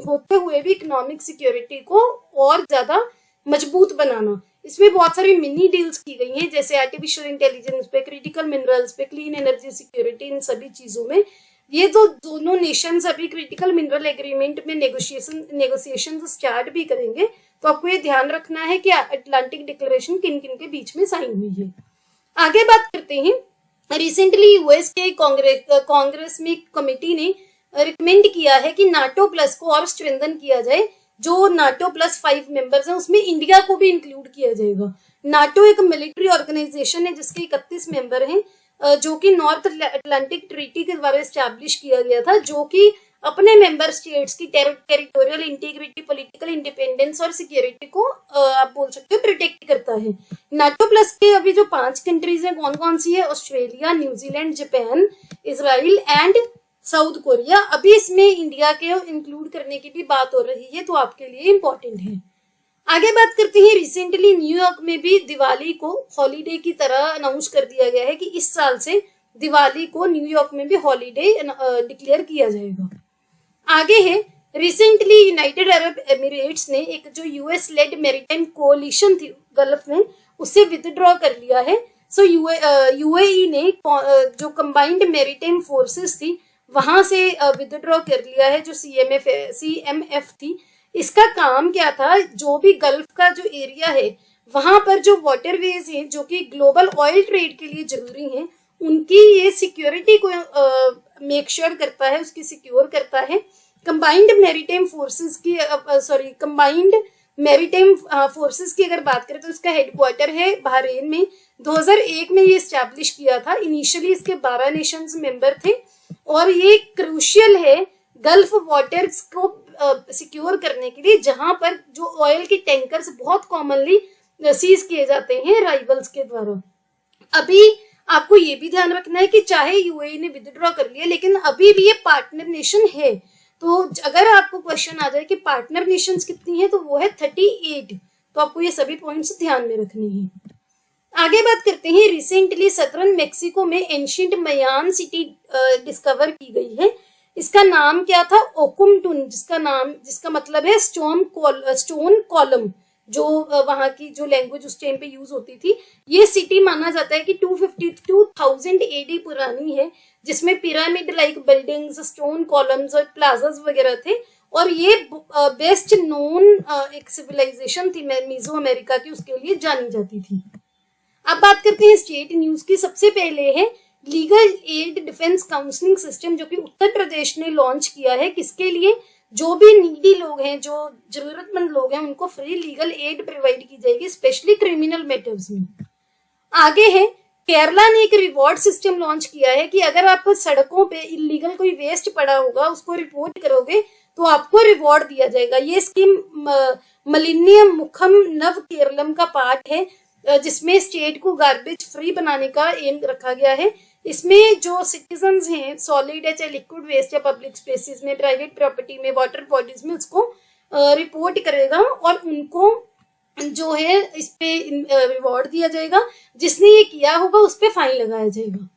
होते हुए भी इकोनॉमिक सिक्योरिटी को और ज्यादा मजबूत बनाना। इसमें बहुत सारी मिनी डील्स की गई हैं, जैसे आर्टिफिशियल इंटेलिजेंस पे, क्रिटिकल मिनरल्स पे, क्लीन एनर्जी सिक्योरिटी, इन सभी चीजों में। ये तो दोनों नेशंस अभी क्रिटिकल मिनरल एग्रीमेंट में नेगोशिएशन स्टार्ट भी करेंगे, तो आपको ये ध्यान रखना है कि अटलांटिक डिक्लेरेशन किन किन के बीच में साइन हुई है। आगे बात करते हैं, रिसेंटली यूएस के कांग्रेस में कमेटी ने रिकमेंड किया है कि नाटो प्लस को और स्ट्रेंथन किया जाए। जो नाटो प्लस 5 मेंबर्स हैं उसमें इंडिया को भी इंक्लूड किया जाएगा। नाटो एक मिलिट्री ऑर्गेनाइजेशन है जिसके 31 मेंबर हैं, जो कि नॉर्थ अटलांटिक ट्रीटी के द्वारा एस्टैब्लिश किया गया था, जो कि अपने मेंबर स्टेट्स की टेरिटोरियल इंटीग्रिटी, पॉलिटिकल इंडिपेंडेंस और सिक्योरिटी को आप बोल सकते हो प्रोटेक्ट करता है। नाटो प्लस के अभी जो 5 कंट्रीज हैं कौन कौन सी है? Australia, New Zealand, Japan, Israel and south Korea. अभी इसमें इंडिया के इंक्लूड करने की भी बात हो रही है, तो आपके लिए इंपॉर्टेंट है। आगे बात करते हैं, रिसेंटली न्यूयॉर्क में भी दिवाली को हॉलीडे की तरह अनाउंस कर दिया गया है कि इस साल से दिवाली को न्यूयॉर्क में भी हॉलीडे डिक्लेयर किया जाएगा। आगे है, रिसेंटली यूनाइटेड अरब एमिरेट्स ने एक जो यूएस लेड मैरीटाइम कोalition थी गल्फ में, उसे विदड्रॉ कर लिया है। सो यूएई ने जो कंबाइंड मैरीटाइम फोर्सेस थी वहां से विदड्रॉ कर लिया है, जो सीएमएफ थी। इसका काम क्या था? जो भी गल्फ का जो एरिया है वहां पर जो वाटरवेज हैं जो कि ग्लोबल ऑयल ट्रेड के लिए जरूरी हैं, उनकी ये सिक्योरिटी को मेक श्योर करता है, उसकी सिक्योर करता है। कंबाइंड मैरीटाइम फोर्सेस की कंबाइंड मैरीटाइम फोर्सेस की अगर बात करें तो इसका हेडक्वार्टर है बहरीन में। 2001 में ये स्टैब्लिश किया था। इनिशियली इसके 12 नेशंस मेंबर थे और ये क्रूशियल है गल्फ वाटर्स को सिक्योर करने के लिए, जहां पर जो ऑयल के टैंकर्स बहुत कॉमनली सीज किए जाते हैं राइवल्स के द्वारा। अभी आपको ये भी ध्यान रखना है कि चाहे यूएई ने विदड्रॉ कर लिया, लेकिन अभी भी ये पार्टनर नेशन है। तो अगर आपको क्वेश्चन आ जाए कि पार्टनर नेशंस कितनी है, तो वो है 38। तो आपको ये सभी पॉइंट्स ध्यान में रखने हैं। आगे बात करते हैं, रिसेंटली सदर्न मेक्सिको में एंशिएंट मयान सिटी डिस्कवर की गई है। इसका नाम क्या था? ओकुमटुन, जिसका मतलब है स्टोन कॉलम, जो वहां की जो लैंग्वेज उस टाइम पे यूज होती थी। ये सिटी माना जाता है कि 252,000 एडी पुरानी है, जिसमें pyramid like buildings, stone columns और प्लाजास वगैरह थे। और ये बेस्ट नोन एक सिविलाइजेशन थी मेसो अमेरिका की, उसके लिए जानी जाती थी। अब बात करते हैं स्टेट न्यूज की। सबसे पहले है legal aid defence counselling system, जो कि उत्तर प्रदेश ने लॉन्च किया है। किसके लिए? जो भी नीडी लोग हैं, जो जरूरतमंद लोग हैं, उनको फ्री लीगल एड प्रोवाइड की जाएगी, स्पेशली क्रिमिनल मैटर्स में। आगे है, केरला ने एक रिवॉर्ड सिस्टम लॉन्च किया है कि अगर आप सड़कों पे इलीगल कोई वेस्ट पड़ा होगा उसको रिपोर्ट करोगे तो आपको रिवॉर्ड दिया जाएगा। ये स्कीम मलिनियम मुखम नव केरलम का पार्ट है, जिसमें स्टेट को गार्बेज फ्री बनाने का एम रखा गया है। इसमें जो सिटीजन्स हैं, सॉलिड है चाहे लिक्विड वेस्ट या पब्लिक स्पेसेस में, प्राइवेट प्रॉपर्टी में, वाटर बॉडीज में, उसको रिपोर्ट करेगा और उनको जो है इस पे रिवॉर्ड दिया जाएगा। जिसने ये किया होगा उस पे फाइन लगाया जाएगा।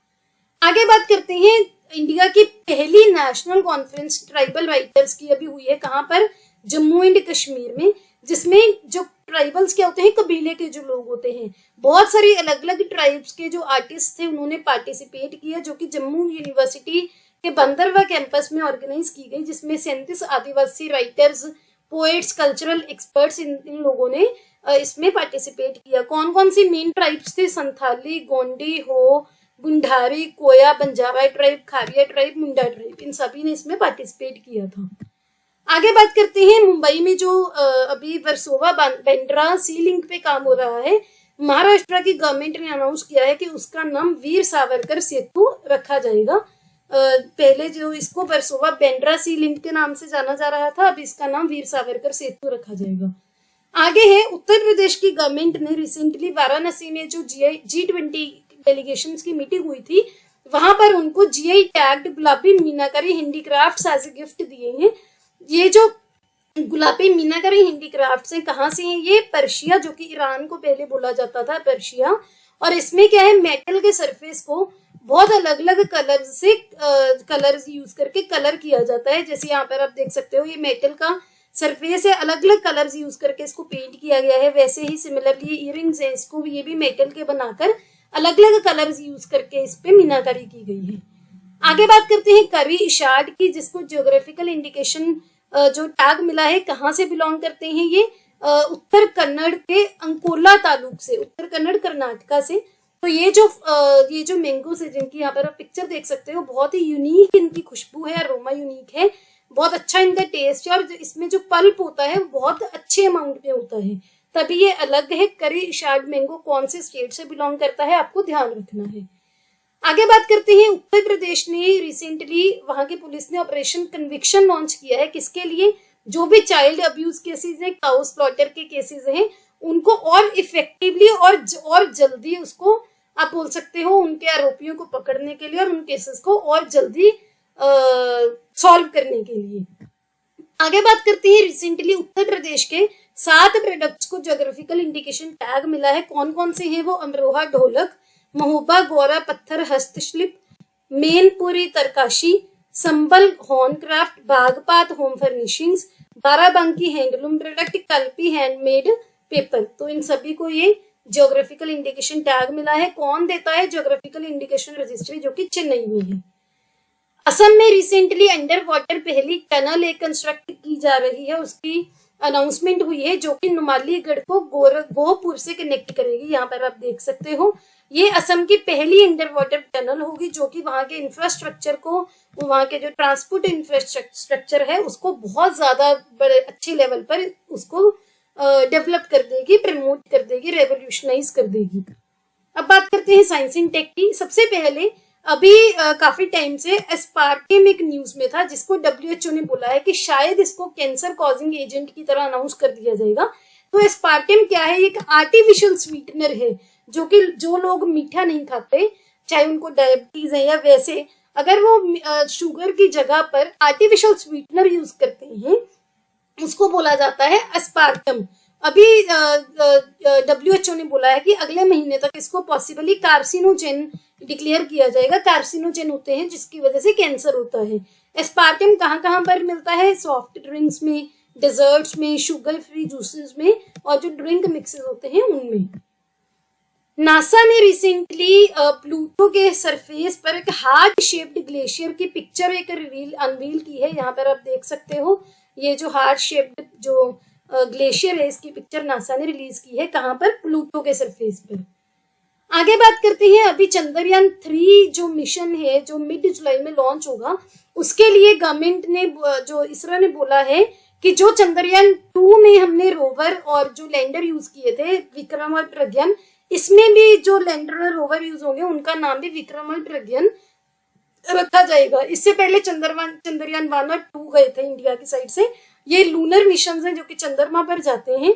आगे बात करते हैं, इंडिया की पहली नेशनल कॉन्फ्रेंस ट्राइबल राइटर्स की अभी हुई है। कहाँ पर? जम्मू एंड कश्मीर में, जिसमें जो ट्राइबल्स क्या होते हैं, कबीले के जो लोग होते हैं, बहुत सारी अलग अलग ट्राइब्स के जो आर्टिस्ट थे उन्होंने पार्टिसिपेट किया, जो कि जम्मू यूनिवर्सिटी के बंदरवा कैंपस में ऑर्गेनाइज की गई, जिसमें 37 आदिवासी राइटर्स, पोएट्स, कल्चरल एक्सपर्ट्स इन लोगों ने इसमें पार्टिसिपेट किया। कौन कौन सी मेन ट्राइब्स थे? संथाली, गोंडी, हो, गुंडारी, कोया, बंजारा ट्राइब, खारिया ट्राइब, मुंडा ट्राइब, इन सभी ने इसमें पार्टिसिपेट किया था। आगे बात करते हैं, मुंबई में जो अभी वर्सोवा बांद्रा सी लिंक पे काम हो रहा है, महाराष्ट्र की गवर्नमेंट ने अनाउंस किया है कि उसका नाम वीर सावरकर सेतु रखा जाएगा। पहले जो इसको वर्सोवा बांद्रा सी लिंक के नाम से जाना जा रहा था, अब इसका नाम वीर सावरकर सेतु रखा जाएगा। आगे है, उत्तर प्रदेश की गवर्नमेंट ने रिसेंटली वाराणसी में जो G20 डेलीगेशंस की मीटिंग हुई थी, वहां पर उनको GI टैग्ड गुलाबी मीनाकारी हैंडीक्राफ्ट्स एज ए गिफ्ट दिए हैं। ये जो गुलाबी मीनाकारी हैंडीक्राफ्ट्स हैं, कहाँ से हैं? ये पर्शिया, जो कि ईरान को पहले बोला जाता था पर्शिया। और इसमें क्या है, मेटल के सरफेस को बहुत अलग अलग कलर्स यूज करके कलर किया जाता है। जैसे यहाँ पर आप देख सकते हो, ये मेटल का सरफेस है, अलग अलग कलर्स यूज करके इसको पेंट किया गया है। वैसे ही सिमिलरली इयररिंग्स है, इसको ये भी मेटल के बनाकर अलग अलग कलर्स यूज करके इस पे मीनाकारी की गई है। आगे बात करते हैं करी इशार्ड की, जिसको ज्योग्राफिकल इंडिकेशन जो टैग मिला है, कहाँ से बिलोंग करते हैं ये? उत्तर कन्नड़ के अंकोला तालुक से, उत्तर कन्नड़ कर्नाटका से। तो ये जो मैंगोस है जिनकी यहाँ पर आप पिक्चर देख सकते हो, बहुत ही यूनिक इनकी खुशबू है, अरोमा यूनिक है, बहुत अच्छा इनका टेस्ट है, और इसमें जो पल्प होता है वो बहुत अच्छे अमाउंट में होता है, तभी ये अलग है। करी शार्ड मैंगो कौन से स्टेट से बिलोंग करता है आपको ध्यान रखना है। आगे बात करते हैं, उत्तर प्रदेश ने रिसेंटली, वहां की पुलिस ने ऑपरेशन कन्विक्शन लॉन्च किया है। किसके लिए? जो भी चाइल्ड अब्यूज केसेस हैं, काउ स्लॉटर के केसेस हैं, उनको और इफेक्टिवली और जल्दी उसको आप बोल सकते हो उनके आरोपियों को पकड़ने के लिए और उन केसेस को और जल्दी सॉल्व करने के लिए। आगे बात करते हैं, रिसेंटली उत्तर प्रदेश के 7 प्रोडक्ट्स को ज्योग्राफिकल इंडिकेशन टैग मिला है। कौन कौन से हैं वो? अमरोहा ढोलक, महोबा गौरा पत्थर हस्तशिल्प, मेनपुरी तरकाशी, Sambhal horncraft, Baghpat home furnishings, Barabanki handloom product, Kalpi handmade paper. तो इन सभी को ये ज्योग्राफिकल इंडिकेशन टैग मिला है। कौन देता है? ज्योग्राफिकल इंडिकेशन रजिस्ट्री, जो कि चेन्नई में है। असम में रिसेंटली अंडर वाटर पहली टनल एक कंस्ट्रक्ट की जा रही है, उसकी अनाउंसमेंट हुई है, जो कि नुमालीगढ़ को गोहपुर से कनेक्ट करेगी। यहाँ पर आप देख सकते हो, ये असम की पहली अंडर वाटर टनल होगी, जो कि वहां के इंफ्रास्ट्रक्चर को, वहां के जो ट्रांसपोर्ट इंफ्रास्ट्रक्चर है उसको बहुत ज्यादा बड़े अच्छे लेवल पर उसको डेवलप कर देगी, प्रमोट कर देगी, रेवोल्यूशनाइज कर देगी। अब बात करते हैं साइंस इन टेक की। सबसे पहले अभी काफी टाइम से एस्पार्टेम एक न्यूज में था, जिसको WHO ने बोला है कि शायद इसको कैंसर कॉजिंग एजेंट की तरह अनाउंस कर दिया जाएगा। तो एस्पार्टेम क्या है? एक आर्टिफिशियल स्वीटनर है, जो कि जो लोग मीठा नहीं खाते, चाहे उनको डायबिटीज है या वैसे, अगर वो शुगर की जगह पर आर्टिफिशियल स्वीटनर यूज करते हैं, उसको बोला जाता है एस्पार्टम। अभी WHO ने बोला है कि अगले महीने तक इसको पॉसिबली कार्सिनोजेन डिक्लेयर किया जाएगा। कार्सिनोजेन होते हैं जिसकी वजह से कैंसर होता है। एस्पार्टम कहाँ कहाँ पर मिलता है? सॉफ्ट ड्रिंक्स में, डेजर्ट्स में, शुगर फ्री जूसेस में, और जो ड्रिंक मिक्सेस होते हैं उनमें। नासा ने रिसेंटली प्लूटो के सरफेस पर एक हार्ट शेप्ड ग्लेशियर की पिक्चर एक अनवील की है। यहाँ पर आप देख सकते हो, ये जो हार्ट शेप्ड जो ग्लेशियर है, इसकी पिक्चर नासा ने रिलीज की है। कहाँ पर? प्लूटो के सरफेस पर। आगे बात करते हैं, अभी चंद्रयान 3 जो मिशन है, जो मिड जुलाई में लॉन्च होगा, उसके लिए गवर्नमेंट ने, जो इसरो ने बोला है कि जो चंद्रयान 2 में हमने रोवर और जो लैंडर यूज किए थे, विक्रम और प्रज्ञान, इसमें भी जो लैंडर और रोवर यूज होंगे उनका नाम भी विक्रम और प्रज्ञान रखा जाएगा। इससे पहले चंद्रयान 1 और 2 गए थे इंडिया की साइड से। ये लूनर मिशन है जो कि चंद्रमा पर जाते हैं।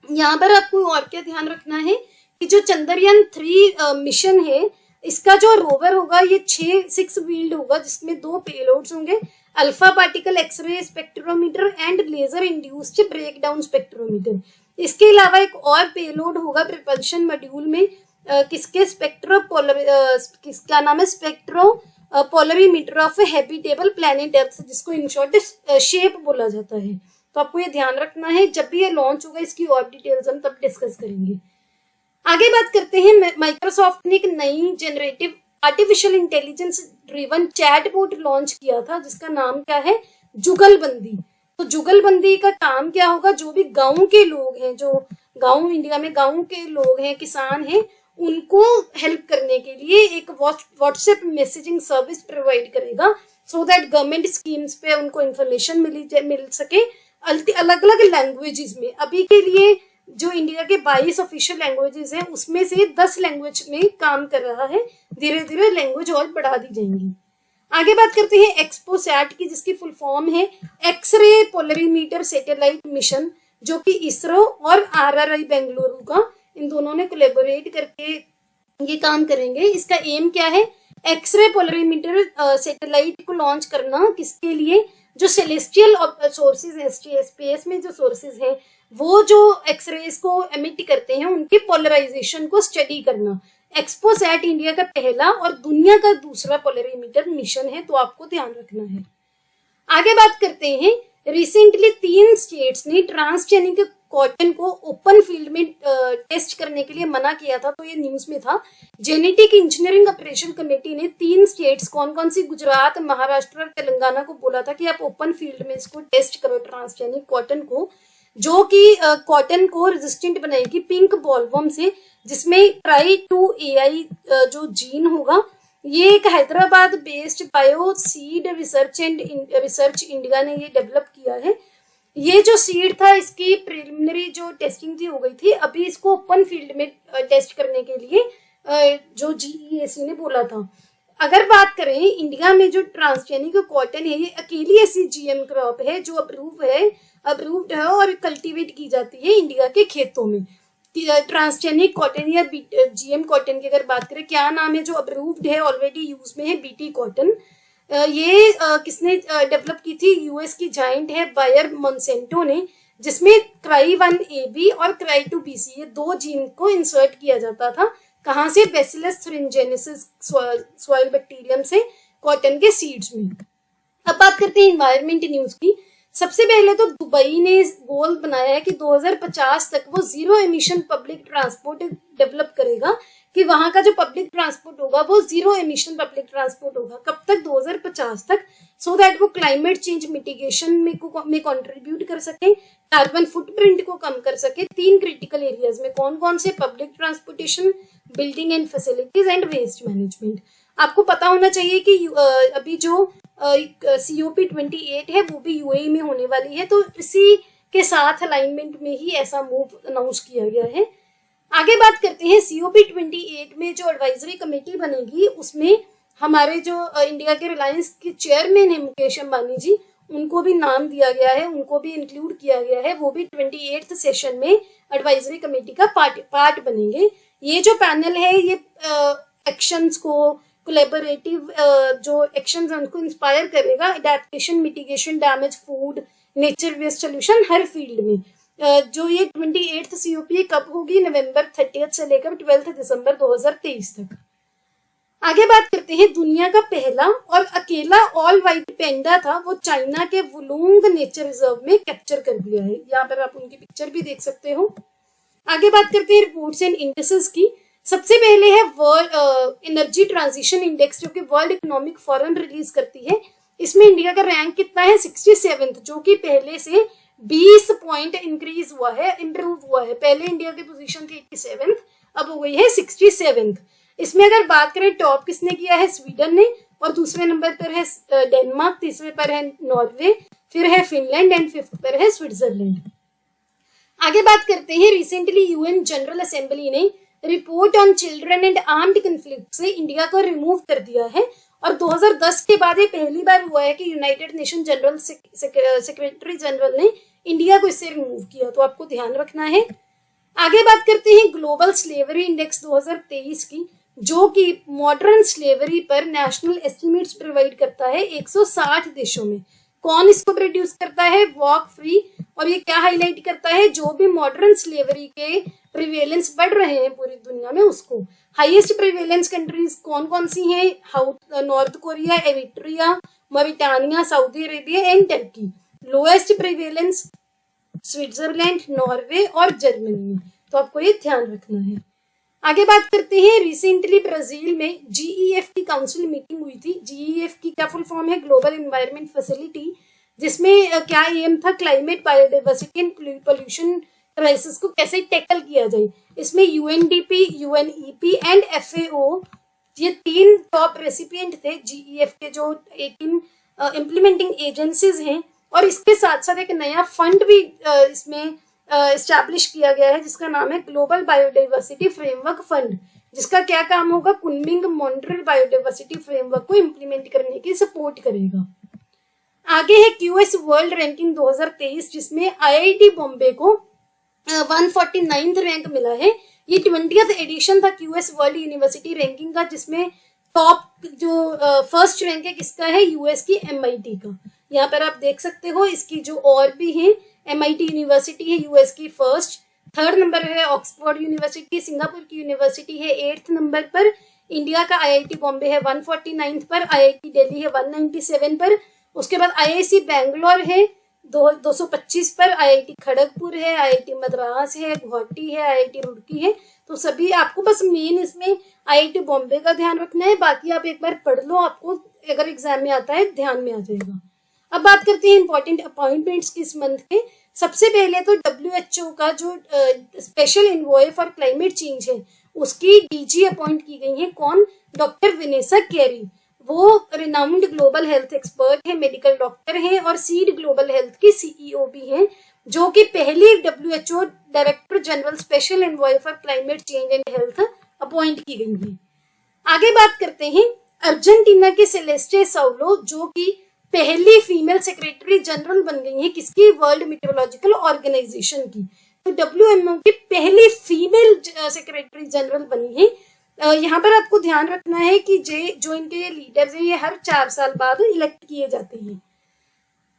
यहाँ पर आपको और क्या ध्यान रखना है कि जो चंद्रयान 3 मिशन है, इसका जो रोवर होगा ये 6 व्हील्ड होगा, जिसमें 2 पेलोड्स होंगे, alpha particle xray spectrometer and laser induced breakdown spectrometer. इसके अलावा एक और पेलोड होगा प्रपल्शन मॉड्यूल में, किसके? क्या नाम है? Spectro polarimeter of habitable planet earth, जिसको इन शॉर्ट शेप बोला जाता है। तो आपको ये ध्यान रखना है, जब भी ये लॉन्च होगा इसकी और डिटेल्स हम तब डिस्कस करेंगे। आगे बात करते हैं, माइक्रोसॉफ्ट ने एक नई generative artificial intelligence driven chatbot launch किया था, जिसका नाम क्या है? जुगलबंदी। तो जुगलबंदी का काम क्या होगा? जो भी गांव के लोग हैं, जो गांव, इंडिया में गांव के लोग हैं, किसान हैं, उनको हेल्प करने के लिए एक व्हाट्सएप मैसेजिंग सर्विस प्रोवाइड करेगा, सो दैट गवर्नमेंट स्कीम्स पे उनको इन्फॉर्मेशन मिल सके अलग अलग लैंग्वेजेस में। अभी के लिए जो इंडिया के 22 ऑफिशियल लैंग्वेजेस हैं, उसमें से 10 लैंग्वेज में काम कर रहा है। धीरे धीरे लैंग्वेज और बढ़ा दी जाएंगी। आगे बात करते हैं एक्सपोसैट की, जिसकी फुल फॉर्म है एक्सरे पोलरीमीटर सैटेलाइट मिशन, जो कि इसरो और RRI बेंगलुरु का, इन दोनों ने कोलैबोरेट करके ये काम करेंगे। इसका एम क्या है? एक्सरे पोलरीमीटर सैटेलाइट को लॉन्च करना। किसके लिए? जो सेलेस्टियल सोर्सेज है, स्पेस में जो सोर्सेज हैं, वो जो एक्सरेज को एमिट करते हैं, उनके पोलराइजेशन को स्टडी करना। एक्सपोसैट इंडिया का पहला और दुनिया का दूसरा पोलरीमीटर मिशन है, तो आपको ध्यान रखना है। आगे बात करते हैं, रिसेंटली 3 स्टेट्स ने ट्रांसजेनिक कॉटन को ओपन फील्ड में टेस्ट करने के लिए मना किया था, तो ये न्यूज में था। जेनेटिक इंजीनियरिंग ऑपरेशन कमेटी ने 3 स्टेट्स, कौन कौन सी? गुजरात, महाराष्ट्र और तेलंगाना को बोला था कि आप ओपन फील्ड में इसको टेस्ट करो ट्रांसजेनिक कॉटन को। जो कि कॉटन को रेजिस्टेंट बनाएगी पिंक बॉलवर्म से, जिसमें ट्राई2AI जो जीन होगा, ये एक Hyderabad based bio seed research India ने ये डेवलप किया है। ये जो सीड था इसकी प्रिलिमिनरी जो टेस्टिंग थी हो गई थी, अभी इसको ओपन फील्ड में टेस्ट करने के लिए जो GEAC ने बोला था। अगर बात करें इंडिया में जो ट्रांसजेनिक कॉटन है, ये अकेली ऐसी GM क्रॉप है जो अप्रूव्ड है और कल्टीवेट की जाती है इंडिया के खेतों में। ट्रांसजेनिक कॉटन या GM कॉटन की अगर बात करें, क्या नाम है जो अप्रूव्ड है, ऑलरेडी यूज में है, BT कॉटन। ये किसने डेवलप की थी? US की जाइंट है बायर मोन्सेंटो ने, जिसमें Cry1AB और Cry2BC ये 2 जीन को इंसर्ट किया जाता था। कहाँ से? बैसिलस थुरिनजेनेसिस सॉइल बैक्टीरियम से कॉटन के सीड्स में। अब बात करते हैं इन्वायरमेंट न्यूज की। सबसे पहले तो दुबई ने गोल बनाया है कि 2050 तक वो zero emission public transport develop करेगा, कि वहां का जो पब्लिक ट्रांसपोर्ट होगा वो जीरो एमिशन पब्लिक ट्रांसपोर्ट होगा। कब तक? 2050 तक, सो दैट वो क्लाइमेट चेंज मिटिगेशन में कंट्रीब्यूट कर सके, कार्बन फुटप्रिंट को कम कर सके। 3 क्रिटिकल एरियाज में कौन कौन से? Public transportation, building and facilities and waste management. आपको पता होना चाहिए कि अभी जो COP28 है वो भी UAE में होने वाली है, तो इसी के साथ अलाइनमेंट में ही ऐसा मूव अनाउंस किया गया है। आगे बात करते हैं COP28 में जो एडवाइजरी कमेटी बनेगी, उसमें हमारे जो इंडिया के रिलायंस के चेयरमैन है मुकेश अंबानी जी, उनको भी नाम दिया गया है, उनको भी इंक्लूड किया गया है। वो भी 28th सेशन में एडवाइजरी कमेटी का पार्ट बनेंगे। ये जो पैनल है ये एक्शंस को, कोलैबोरेटिव जो एक्शंस हैं उनको इंस्पायर करेगा, adaptation, mitigation, damage, food, nature waste solution हर फील्ड में। जो ये 28th COP कब होगी? नवंबर 30 से लेकर 12 दिसंबर 2023 तक। आगे बात करते हैं, दुनिया का पहला और अकेला ऑल व्हाइट पेंडा था, वो चाइना के वुलूंग नेचर रिजर्व में कैप्चर कर दिया है। यहाँ पर आप उनकी पिक्चर भी देख सकते हो। आगे बात करते हैं रिपोर्ट्स एंड इंडेक्सेस की। सबसे पहले है वर्ल्ड एनर्जी ट्रांजिशन इंडेक्स, जो कि वर्ल्ड इकोनॉमिक फोरम रिलीज करती है। इसमें इंडिया का रैंक कितना है? 67th, जो कि पहले से 20 पॉइंट इंक्रीज हुआ है, इम्प्रूव हुआ है। पहले इंडिया की पोजीशन थी 87th, अब हो गई है 67th। इसमें अगर बात करें टॉप किसने किया है? स्वीडन ने, और दूसरे नंबर पर है डेनमार्क, तीसरे पर है नॉर्वे, फिर है फिनलैंड एंड 5th पर है स्विट्जरलैंड। आगे बात करते हैं, रिसेंटली UN जनरल असेंबली ने report on children and armed conflict से इंडिया को रिमूव कर दिया है, और 2010 के बाद ये पहली बार हुआ है कि United nation general secretary general ने इंडिया को इससे रिमूव किया, तो आपको ध्यान रखना है। आगे बात करते हैं ग्लोबल स्लेवरी इंडेक्स 2023 की, जो कि मॉडर्न स्लेवरी पर नेशनल एस्टिमेट्स प्रोवाइड करता है 160 देशों में। कौन इसको प्रोड्यूस करता है? Walk free. और ये क्या हाईलाइट करता है? जो भी मॉडर्न स्लेवरी के प्रिवेलेंस बढ़ रहे हैं पूरी दुनिया में, उसको। हाईएस्ट प्रिवेलेंस कंट्रीज कौन कौन सी हैं? North Korea, Eritrea, Mauritania, Saudi Arabia and Turkey. Lowest prevalence Switzerland, Norway और जर्मनी में, तो आपको ये ध्यान रखना है। आगे बात करते हैं, रिसेंटली ब्राजील में GEF की काउंसिल मीटिंग हुई थी। GEF की क्या फुल फॉर्म है? ग्लोबल एनवायरनमेंट फैसिलिटी, जिसमें क्या एम था? Climate, biodiversity and pollution crisis को कैसे टैकल किया जाए। इसमें UNDP, UNEP एंड FAO ये 3 टॉप रेसिपिएंट थे GEF के, जो 18 इम्प्लीमेंटिंग एजेंसीज हैं। और इसके साथ साथ एक नया फंड भी इसमें एस्टैब्लिश किया गया है, जिसका नाम है ग्लोबल बायोडाइवर्सिटी फ्रेमवर्क फंड, जिसका क्या काम होगा? कुनमिंग मॉनिटरी बायोडाइवर्सिटी फ्रेमवर्क को इम्प्लीमेंट करने की सपोर्ट करेगा। आगे है QS वर्ल्ड रैंकिंग 2023, जिसमें IIT बॉम्बे को 149th रैंक मिला है। ये 20th एडिशन था QS वर्ल्ड यूनिवर्सिटी रैंकिंग का, जिसमें टॉप जो फर्स्ट रैंक है किसका है? US की MIT का। यहाँ पर आप देख सकते हो, इसकी जो और भी है, MIT यूनिवर्सिटी है US की फर्स्ट, 3rd नंबर है ऑक्सफोर्ड यूनिवर्सिटी, सिंगापुर की यूनिवर्सिटी है 8th नंबर पर, इंडिया का IIT बॉम्बे है 149th पर, IIT दिल्ली है 197 पर, उसके बाद IIC बैंगलोर है 225 पर, IIT खड़गपुर है, IIT मद्रास है, गुवाहाटी है, IIT रुड़की है। तो सभी आपको बस मेन इसमें IIT बॉम्बे का ध्यान रखना है, बाकी आप एक बार पढ़ लो, आपको अगर एग्जाम में आता है ध्यान में आ जाएगा। अब बात करते हैं इंपॉर्टेंट अपॉइंटमेंट्स किस मंथ के। सबसे पहले तो WHO का जो special envoy for climate change है उसकी डीजी अपॉइंट की गई है। कौन? Doctor Vanessa Kerry. वो रिनाउंड ग्लोबल हेल्थ एक्सपर्ट है, मेडिकल डॉक्टर हैं और सीड ग्लोबल हेल्थ की सीईओ भी हैं, जो कि पहली WHO director general special envoy for climate change and health appoint की गई है। आगे बात करते हैं अर्जेंटीना के सेलेस्टे सौलो, जो कि पहली फीमेल सेक्रेटरी जनरल बन गई है किसकी? वर्ल्ड मीटेरोलॉजिकल ऑर्गेनाइजेशन की। तो WMO की पहली फीमेल सेक्रेटरी जनरल बनी है। यहाँ पर आपको ध्यान रखना है कि जो इनके लीडर्स हैं ये हर 4 साल बाद इलेक्ट किए जाते हैं।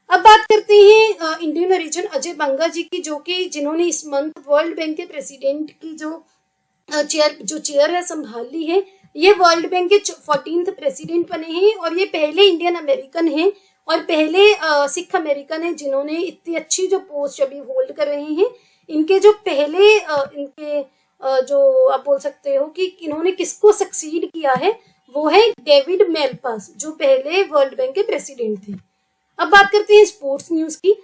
अब बात करते हैं इंडियन ओरिजिन अजय बंगा जी की, जो कि जिन्होंने इस मंथ वर्ल्ड बैंक के प्रेसिडेंट की जो चेयर है संभाल ली है। ये वर्ल्ड बैंक के 14th प्रेसिडेंट बने हैं और ये पहले इंडियन अमेरिकन हैं और पहले सिख अमेरिकन हैं जिन्होंने इतनी अच्छी जो पोस्ट अभी होल्ड कर रहे हैं। इनके जो पहले इनके जो आप बोल सकते हो कि इन्होंने किसको सक्सीड किया है, वो है डेविड मेलपास, जो पहले वर्ल्ड बैंक के प्रेसिडेंट थे। अब बात करते हैं स्पोर्ट्स न्यूज की।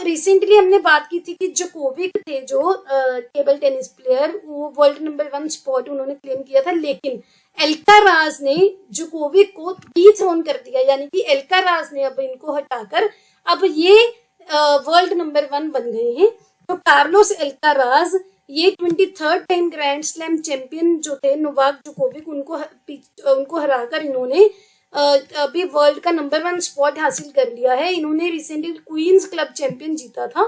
रिसेंटली हमने बात की थी कि जोकोविक थे जो टेबल टेनिस प्लेयर, वो वर्ल्ड नंबर 1 स्पॉट उन्होंने क्लेम किया था, लेकिन एल्काराज ने जोकोविक को डिथ्रोन कर दिया, यानी कि एल्काराज ने अब इनको हटाकर अब ये वर्ल्ड नंबर 1 बन गए हैं। तो कार्लोस एल्काराज ये 23rd time grand slam champion जो थे नोवाक जोकोविक, उनको हराकर इन्होंने अभी वर्ल्ड का नंबर 1 स्पॉट हासिल कर लिया है। इन्होंने रिसेंटली क्वींस क्लब चैंपियन जीता था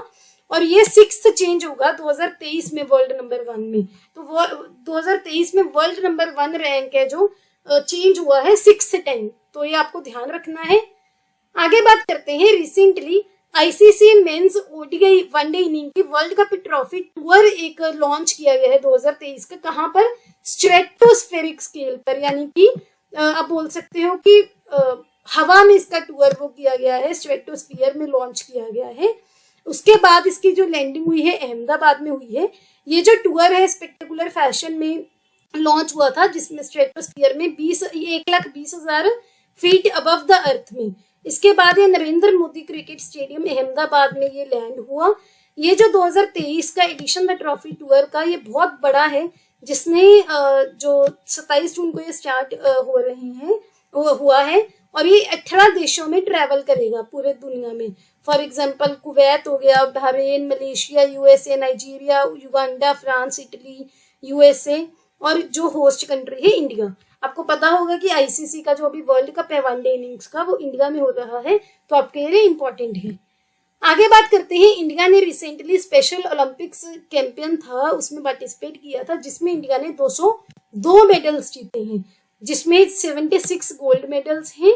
और ये 6th चेंज होगा 2023 में वर्ल्ड नंबर 1 में। तो 2023 में वर्ल्ड नंबर 1 रैंक है जो चेंज हुआ है 6th टाइम, तो ये आपको ध्यान रखना है। आगे बात करते हैं recently ICC men's ODI one day inning की वर्ल्ड कप ट्रॉफी टूर एक लॉन्च किया गया है 2023 का। कहां पर? स्ट्रेटोस्फेरिक स्केल पर, यानी कि आप बोल सकते हो कि हवा में इसका टूर वो किया गया है, स्ट्रेटोस्फीयर में लॉन्च किया गया है। उसके बाद इसकी जो लैंडिंग हुई है अहमदाबाद में हुई है। ये जो टूर है स्पेक्टेकुलर फैशन में लॉन्च हुआ था, जिसमें स्ट्रेटोस्फीयर में 1,20,000 फीट अबव द अर्थ में। इसके बाद ये नरेंद्र मोदी क्रिकेट स्टेडियम अहमदाबाद में ये लैंड हुआ। ये जो 2023 का एडिशन द ट्रॉफी टूर का ये बहुत बड़ा है, जिसमें जो 27 जून को ये स्टार्ट हो रहे हैं हुआ है और ये 18 देशों में ट्रैवल करेगा पूरे दुनिया में। फॉर एग्जांपल कुवैत हो गया, Bahrain, Malaysia, USA, Nigeria, Uganda, France, Italy, USA और जो होस्ट कंट्री है इंडिया। आपको पता होगा कि आईसीसी का जो अभी वर्ल्ड कप है वनडे इनिंग्स का वो इंडिया में हो रहा है, तो आपके लिए इंपॉर्टेंट है। आगे बात करते हैं, इंडिया ने रिसेंटली स्पेशल ओलंपिक्स चैंपियन था उसमें पार्टिसिपेट किया था, जिसमें इंडिया ने 202 मेडल्स जीते हैं, जिसमें 76 गोल्ड मेडल्स हैं,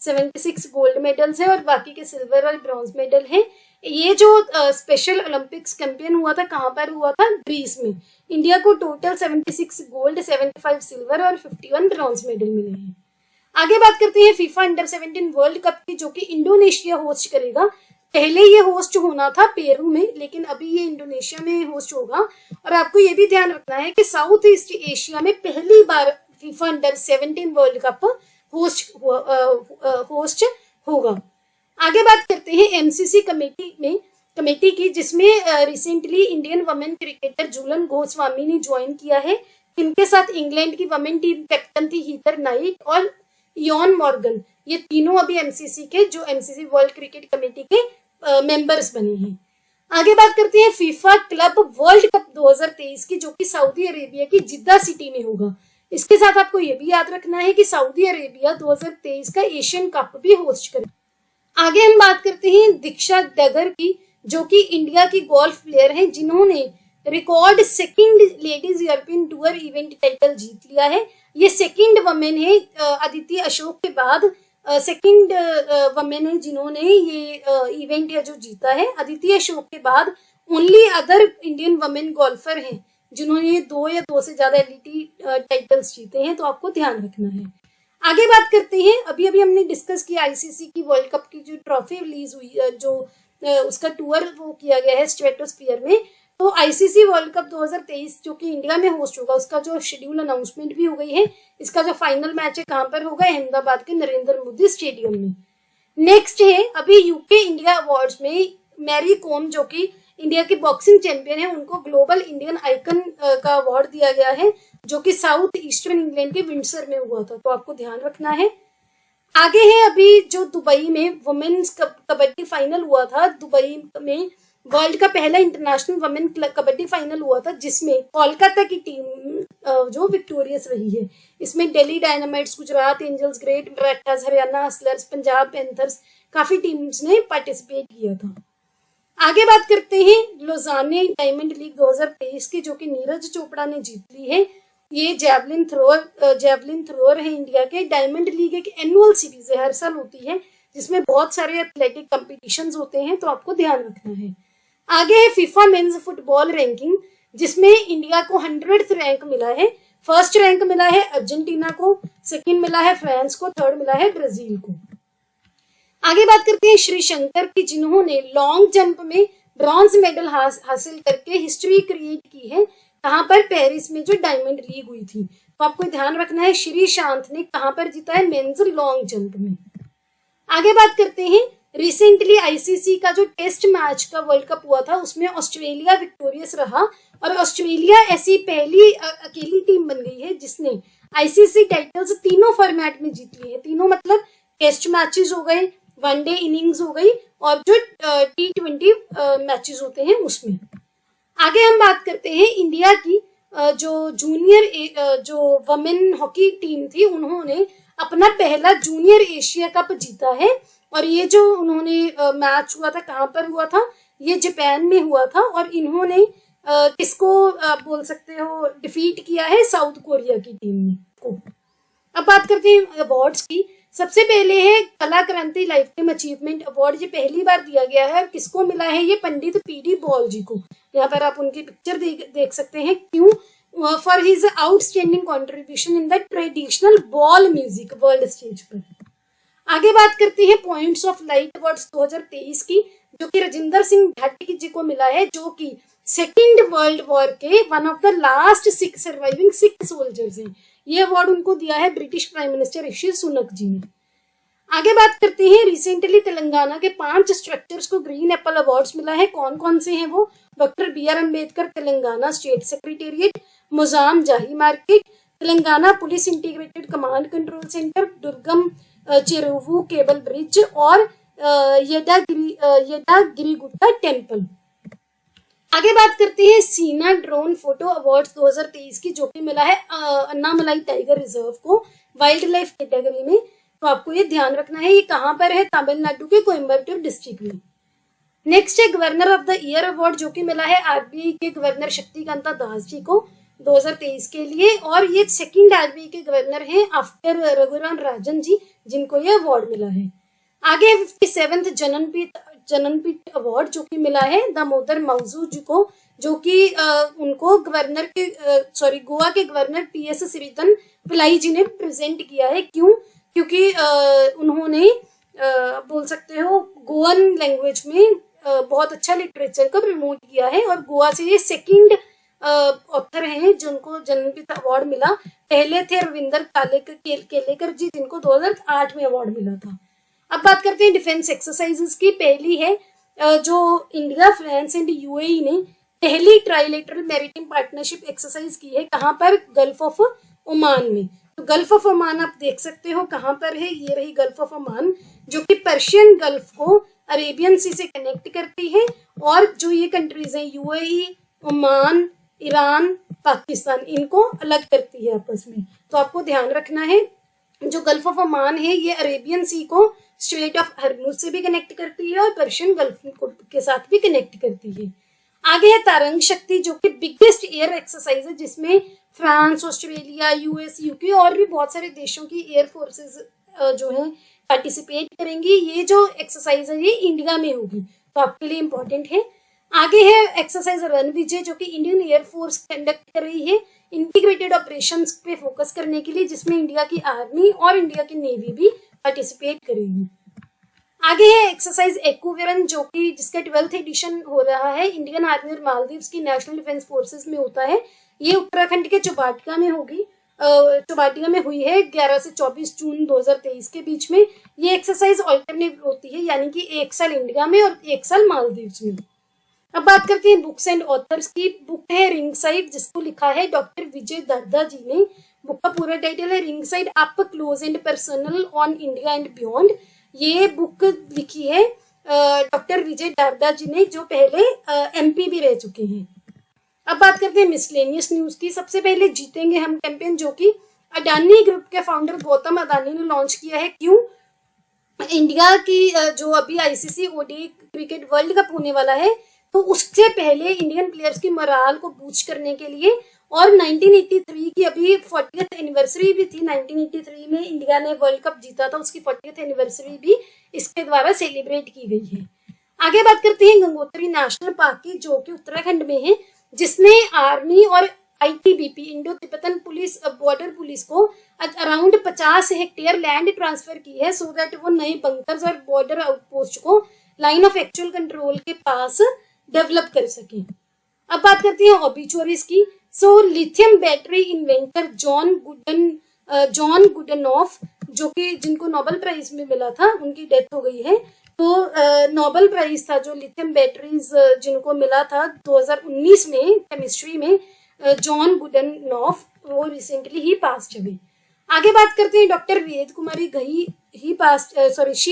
76 गोल्ड मेडल्स हैं और बाकी के सिल्वर और ब्रॉन्ज मेडल हैं। ये जो स्पेशल ओलंपिक्स चैंपियन हुआ था कहाँ पर हुआ था? ग्रीस में। इंडिया को टोटल 76 गोल्ड, 75 सिल्वर और 51 ब्रॉन्ज मेडल मिले हैं। आगे बात करते हैं फीफा अंडर 17 वर्ल्ड कप की, जो कि इंडोनेशिया होस्ट करेगा। पहले ये होस्ट होना था पेरू में, लेकिन अभी ये इंडोनेशिया में होस्ट होगा। और आपको ये भी ध्यान रखना है कि साउथ ईस्ट एशिया में पहली बार FIFA under 17 world cup host होगा। आगे बात करते हैं एमसीसी कमेटी की, जिसमें recently Indian women cricketer Jhulan Goswami ने ज्वाइन किया है। इनके साथ इंग्लैंड की वमेन टीम कैप्टन थी हीथर नाइट और इयॉन मॉर्गन। ये तीनों अभी एमसीसी के जो एमसीसी वर्ल्ड क्रिकेट कमेटी के मेंबर्स बने हैं। आगे बात करते हैं फीफा क्लब वर्ल्ड कप 2023 की, जो कि सऊदी अरेबिया की जिद्दा सिटी में होगा। इसके साथ आपको ये भी याद रखना है कि सऊदी अरेबिया 2023 का एशियन कप भी होस्ट करे। आगे हम बात करते हैं दीक्षा डगर की, जो कि इंडिया की गोल्फ प्लेयर हैं, जिन्होंने record second ladies European tour event title जीत लिया है। ये सेकंड वमेन है अदिति अशोक के बाद, सेकंड वमेन है जिन्होंने ये इवेंट है जो जीता है। अदिति अशोक के बाद only other Indian women golfer हैं जिन्होंने 2 या 2 से ज्यादा एलईटी टाइटल्स जीते हैं, तो आपको ध्यान रखना है। आगे बात करते हैं, अभी हमने डिस्कस किया आईसीसी की वर्ल्ड कप की जो ट्रॉफी रिलीज हुई है, जो उसका टूर वो किया गया है स्ट्रेटोस्फीयर में। तो आईसीसी वर्ल्ड कप 2023 जो कि इंडिया में होस्ट होगा, उसका जो शेड्यूल अनाउंसमेंट भी हो गई है। इसका जो फाइनल मैच है कहां पर होगा? अहमदाबाद के नरेंद्र मोदी स्टेडियम में। नेक्स्ट है अभी यूके इंडिया अवार्ड्स में मैरी कॉम जो कि इंडिया की बॉक्सिंग चैंपियन है, उनको ग्लोबल इंडियन आइकन का अवार्ड दिया गया है, जो कि साउथ ईस्टर्न इंग्लैंड के विंडसर में हुआ था, तो आपको ध्यान रखना है। आगे है अभी जो दुबई में वुमेन्स कबड्डी फाइनल हुआ था, दुबई में वर्ल्ड का पहला इंटरनेशनल वुमेन कबड्डी फाइनल हुआ था, जिसमें कोलकाता की टीम जो विक्टोरियस रही है। इसमें Delhi Dynamites, Gujarat Angels, Great Marathas, Haryana Hustlers, Punjab Panthers, काफी टीम्स ने पार्टिसिपेट किया था। आगे बात करते हैं लोजाने डायमंड लीग 2023 की, जो कि नीरज चोपड़ा ने जीत ली है। ये जेवलिन थ्रोअर है इंडिया के। डायमंड लीग एक एनुअल सीरीज है, हर साल होती है, जिसमें बहुत सारे एथलेटिक कंपटीशंस होते हैं, तो आपको ध्यान रखना है। आगे है फीफा मेंस फुटबॉल रैंकिंग, जिसमें इंडिया को 100th रैंक मिला है। फर्स्ट रैंक मिला है अर्जेंटीना को, सेकंड मिला है फ्रांस को, थर्ड मिला है ब्राजील को। आगे बात करते हैं श्री शंकर की, जिन्होंने लॉन्ग जंप में ब्रॉन्ज मेडल हासिल करके हिस्ट्री क्रिएट की है। कहां पर? पेरिस में जो डायमंड लीग हुई थी। तो आपको ध्यान रखना है श्री शांत ने कहां पर जीता है? मेंस लॉन्ग जंप में। आगे बात करते हैं रिसेंटली आईसीसी का जो टेस्ट मैच का वर्ल्ड कप हुआ था, उसमें ऑस्ट्रेलिया विक्टोरियस रहा, और ऑस्ट्रेलिया ऐसी पहली अकेली टीम बन गई है जिसने आईसीसी टाइटल्स तीनों फॉर्मेट में जीत ली है। तीनों मतलब टेस्ट मैचेस हो गए, वनडे इनिंग्स हो गई, और जो T20 मैचेस होते हैं उसमें। आगे हम बात करते हैं इंडिया की जो जूनियर जो वमेन हॉकी टीम थी, उन्होंने अपना पहला जूनियर एशिया कप जीता है। और ये जो उन्होंने मैच हुआ था, कहाँ पर हुआ था? ये जापान में हुआ था, और इन्होंने किसको बोल सकते हो डिफीट किया है? साउथ कोरिया की टीम को। अब बात करते हैं अवार्ड्स की। सबसे पहले है कला क्रांति लाइफ टाइम अचीवमेंट अवार्ड। ये पहली बार दिया गया है, और किसको मिला है? ये पंडित पीडी बॉल जी को। यहाँ पर आप उनकी पिक्चर देख सकते हैं। क्यों? For his outstanding contribution in the traditional ball music world stage पर। आगे बात करते हैं पॉइंट्स ऑफ लाइट अवार्ड्स 2023 की, जो कि राजिंदर सिंह भाटी जी को मिला है, जो कि सेकेंड वर्ल्ड वॉर के one of the last surviving Sikh soldiers हैं। ये अवार्ड उनको दिया है British prime minister Rishi Sunak जी ने। आगे बात करते हैं रिसेंटली तेलंगाना के 5 स्ट्रक्चर्स को ग्रीन एप्पल अवार्ड्स मिला है। कौन कौन से हैं वो? Doctor BR Ambedkar Telangana state secretariat, Moazzam Jahi market, Telangana police integrated command control centre, Durgam Cheruvu cable bridge, और यदागिरीगुट्टा टेम्पल। आगे बात करते हैं सीना ड्रोन फोटो अवार्ड्स 2023 की, जो कि मिला है अन्नामलाई टाइगर रिजर्व को वाइल्ड लाइफ कैटेगरी में। तो आपको ये ध्यान रखना है, ये कहां पर है? तमिलनाडु के कोयम्बटूर डिस्ट्रिक्ट में। नेक्स्ट है governor of the year award, जो कि मिला है RBI के गवर्नर शक्तिकांता दास जी को 2023 के लिए, और ये सेकंड RBI के गवर्नर हैं आफ्टर रघुराम राजन जी, जिनको ये अवार्ड मिला है। आगे 57th जननपीठ अवार्ड, जो कि मिला है दामोदर मौजू जी को, जो कि उनको गवर्नर के गोवा के गवर्नर PS श्रीधरन पिल्लाई जी ने प्रेजेंट किया है। क्यों? क्योंकि उन्होंने बोल सकते हो गोवन लैंग्वेज में बहुत अच्छा लिटरेचर को प्रमोट किया है, और गोवा से ये सेकंड ऑथर हैं जिनको जननपीठ अवार्ड मिला। पहले थे रविंदर केलेकर जी, जिनको 2008 में अवार्ड मिला था। अब बात करते हैं डिफेंस एक्सरसाइजेस की। पहली है जो इंडिया, फ्रांस एंड UAE ने पहली ट्राइलेटरल मैरिटाइम पार्टनरशिप एक्सरसाइज की है। कहां पर? गल्फ ऑफ ओमान में। तो गल्फ ऑफ ओमान आप देख सकते हो कहां पर है, ये रही गल्फ ऑफ ओमान, जो कि पर्शियन गल्फ को अरेबियन सी से कनेक्ट करती है। और जो ये कंट्रीज हैं UAE, ओमान, ईरान, पाकिस्तान, इनको अलग करती है आपस में। तो आपको ध्यान रखना है, जो गल्फ ऑफ ओमान है ये अरेबियन सी को स्ट्रेट ऑफ हॉर्मुज से भी कनेक्ट करती है, और पर्शियन गल्फ के साथ भी कनेक्ट करती है। आगे है तारंग शक्ति, जो कि बिगेस्ट एयर एक्सरसाइज है, जिसमें फ्रांस, ऑस्ट्रेलिया, US, UK और भी बहुत सारे देशों की एयर फोर्सेस जो है पार्टिसिपेट करेंगी। ये जो एक्सरसाइज है ये इंडिया में होगी, तो आपके लिए इम्पोर्टेंट है। आगे है एक्सरसाइज रणविजय, जो कि इंडियन एयर फोर्स कंडक्ट कर रही है इंटीग्रेटेड ऑपरेशंस पे फोकस करने के लिए, जिसमें इंडिया की आर्मी और इंडिया की नेवी भी पार्टिसिपेट करेगी। आगे है एक्सरसाइज एक्वेरन, जो कि जिसका 12th एडिशन हो रहा है। इंडियन आर्मी और मालदीव्स की नेशनल डिफेंस फोर्सेस में होता है। ये उत्तराखंड के चौपाटिया में होगी, चौबाटिया में हुई है 11 से 24 जून 2023 के बीच में। ये एक्सरसाइज ऑल्टरनेट होती है, यानी कि 1 साल इंडिया में और 1 साल मालदीव्स में। अब बात करते हैं बुक्स एंड ऑथर्स की। बुक है रिंग साइड, जिसको लिखा है डॉक्टर विजय दर्दा जी ने। बुक का पूरा टाइटल है ring side up close and personal on India and beyond. ये बुक लिखी है डॉक्टर विजय दर्दा जी ने, जो पहले MP भी रह चुके हैं। अब बात करते हैं मिसलेनियस न्यूज की। सबसे पहले जीतेंगे हम कैंपेन, जो कि अडानी ग्रुप के फाउंडर गौतम अडानी ने लॉन्च किया है। क्यों? इंडिया की जो अभी ICC ODI cricket world cup होने वाला है, तो उससे पहले इंडियन प्लेयर्स की मोराल को बूस्ट करने के लिए, और 1983 की अभी 40th एनिवर्सरी भी थी। 1983 में इंडिया ने वर्ल्ड कप जीता था, उसकी 40th एनिवर्सरी भी इसके द्वारा सेलिब्रेट की गई है। आगे बात करते हैं गंगोत्री नेशनल पार्क की, जो कि उत्तराखंड में है, जिसने आर्मी और ITBP Indo Tibetan police border police को अराउंड 50 हेक्टेयर लैंड ट्रांसफर की है, सो दैट वो नए बंकर्स और बॉर्डर आउटपोस्ट को लाइन ऑफ एक्चुअल कंट्रोल के पास डेवलप कर सके। अब बात करते हैं ऑबिचुअरीज की। So lithium battery inventor John Goodenough, जो कि जिनको नोबेल प्राइज में मिला था, उनकी डेथ हो गई है। तो नोबेल प्राइज था जो लिथियम बैटरीज जिनको मिला था 2019 में केमिस्ट्री में, जॉन गुडनॉफ, वो रिसेंटली ही पास्ट अवे। आगे बात करते हैं doctor Ved Kumari Ghai, she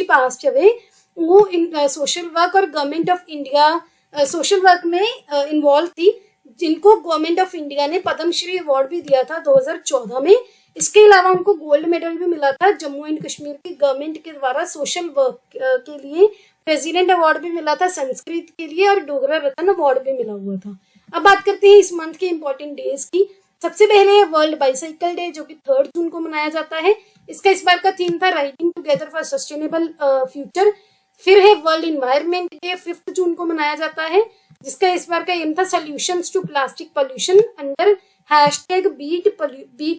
passed away. वो इन सोशल वर्क और government of India social work में इन्वॉल्व थी, जिनको गवर्नमेंट ऑफ इंडिया ने पद्मश्री अवार्ड भी दिया था 2014 में। इसके अलावा उनको गोल्ड मेडल भी मिला था जम्मू एंड कश्मीर की गवर्नमेंट के द्वारा सोशल वर्क के लिए। प्रेसिडेंट अवार्ड भी मिला था संस्कृत के लिए, और डोगरा रत्न अवार्ड भी मिला हुआ था। अब बात करते हैं इस मंथ के इंपॉर्टेंट डेज की। सबसे पहले है वर्ल्ड बाइसाइकिल डे, जो कि 3 जून को मनाया जाता है। इसका इस बार का थीम था riding together for sustainable future. फिर है वर्ल्ड इन्वायरमेंट डे, 5 जून को मनाया जाता है, जिसका इस बार का एम था solutions to plastic pollution under #beat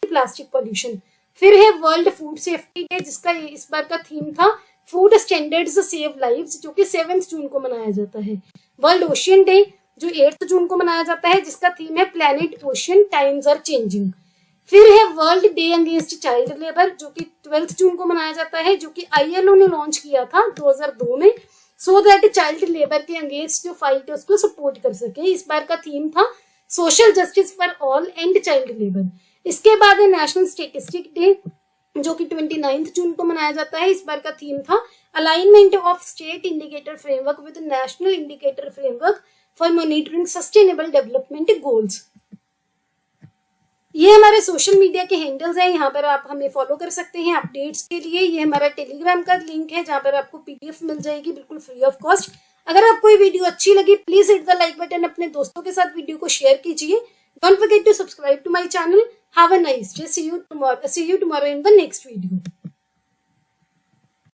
plastic pollution. फिर है वर्ल्ड फूड सेफ्टी डे, जिसका इस बार का थीम था फूड स्टैंडर्ड्स सेव लाइव्स, जो कि 7 जून को मनाया जाता है। वर्ल्ड ओशियन डे, जो 8 जून को मनाया जाता है, जिसका थीम है planet ocean times are changing. फिर है world day against child labour, जो कि 12 जून को मनाया जाता है, जो कि ILO ने लॉन्च किया था 2002 में, सो दैट चाइल्ड लेबर के अगेंस्ट जो फाइट है उसको सपोर्ट कर सके। इस बार का थीम था social justice for all and child labour. इसके बाद है नेशनल स्टेटिस्टिक डे, जो कि 29 जून को मनाया जाता है। इस बार का थीम था alignment of state indicator framework with national indicator framework for monitoring sustainable development goals. ये हमारे सोशल मीडिया के हैंडल्स हैं, यहाँ पर आप हमें फॉलो कर सकते हैं अपडेट्स के लिए। ये हमारा टेलीग्राम का लिंक है, जहाँ पर आपको PDF मिल जाएगी बिल्कुल फ्री ऑफ कॉस्ट। अगर आपको ये वीडियो अच्छी लगी, please hit the like button, अपने दोस्तों के साथ वीडियो को शेयर कीजिए। Don't forget to subscribe to my channel. Have a nice day, see you tomorrow in the next video.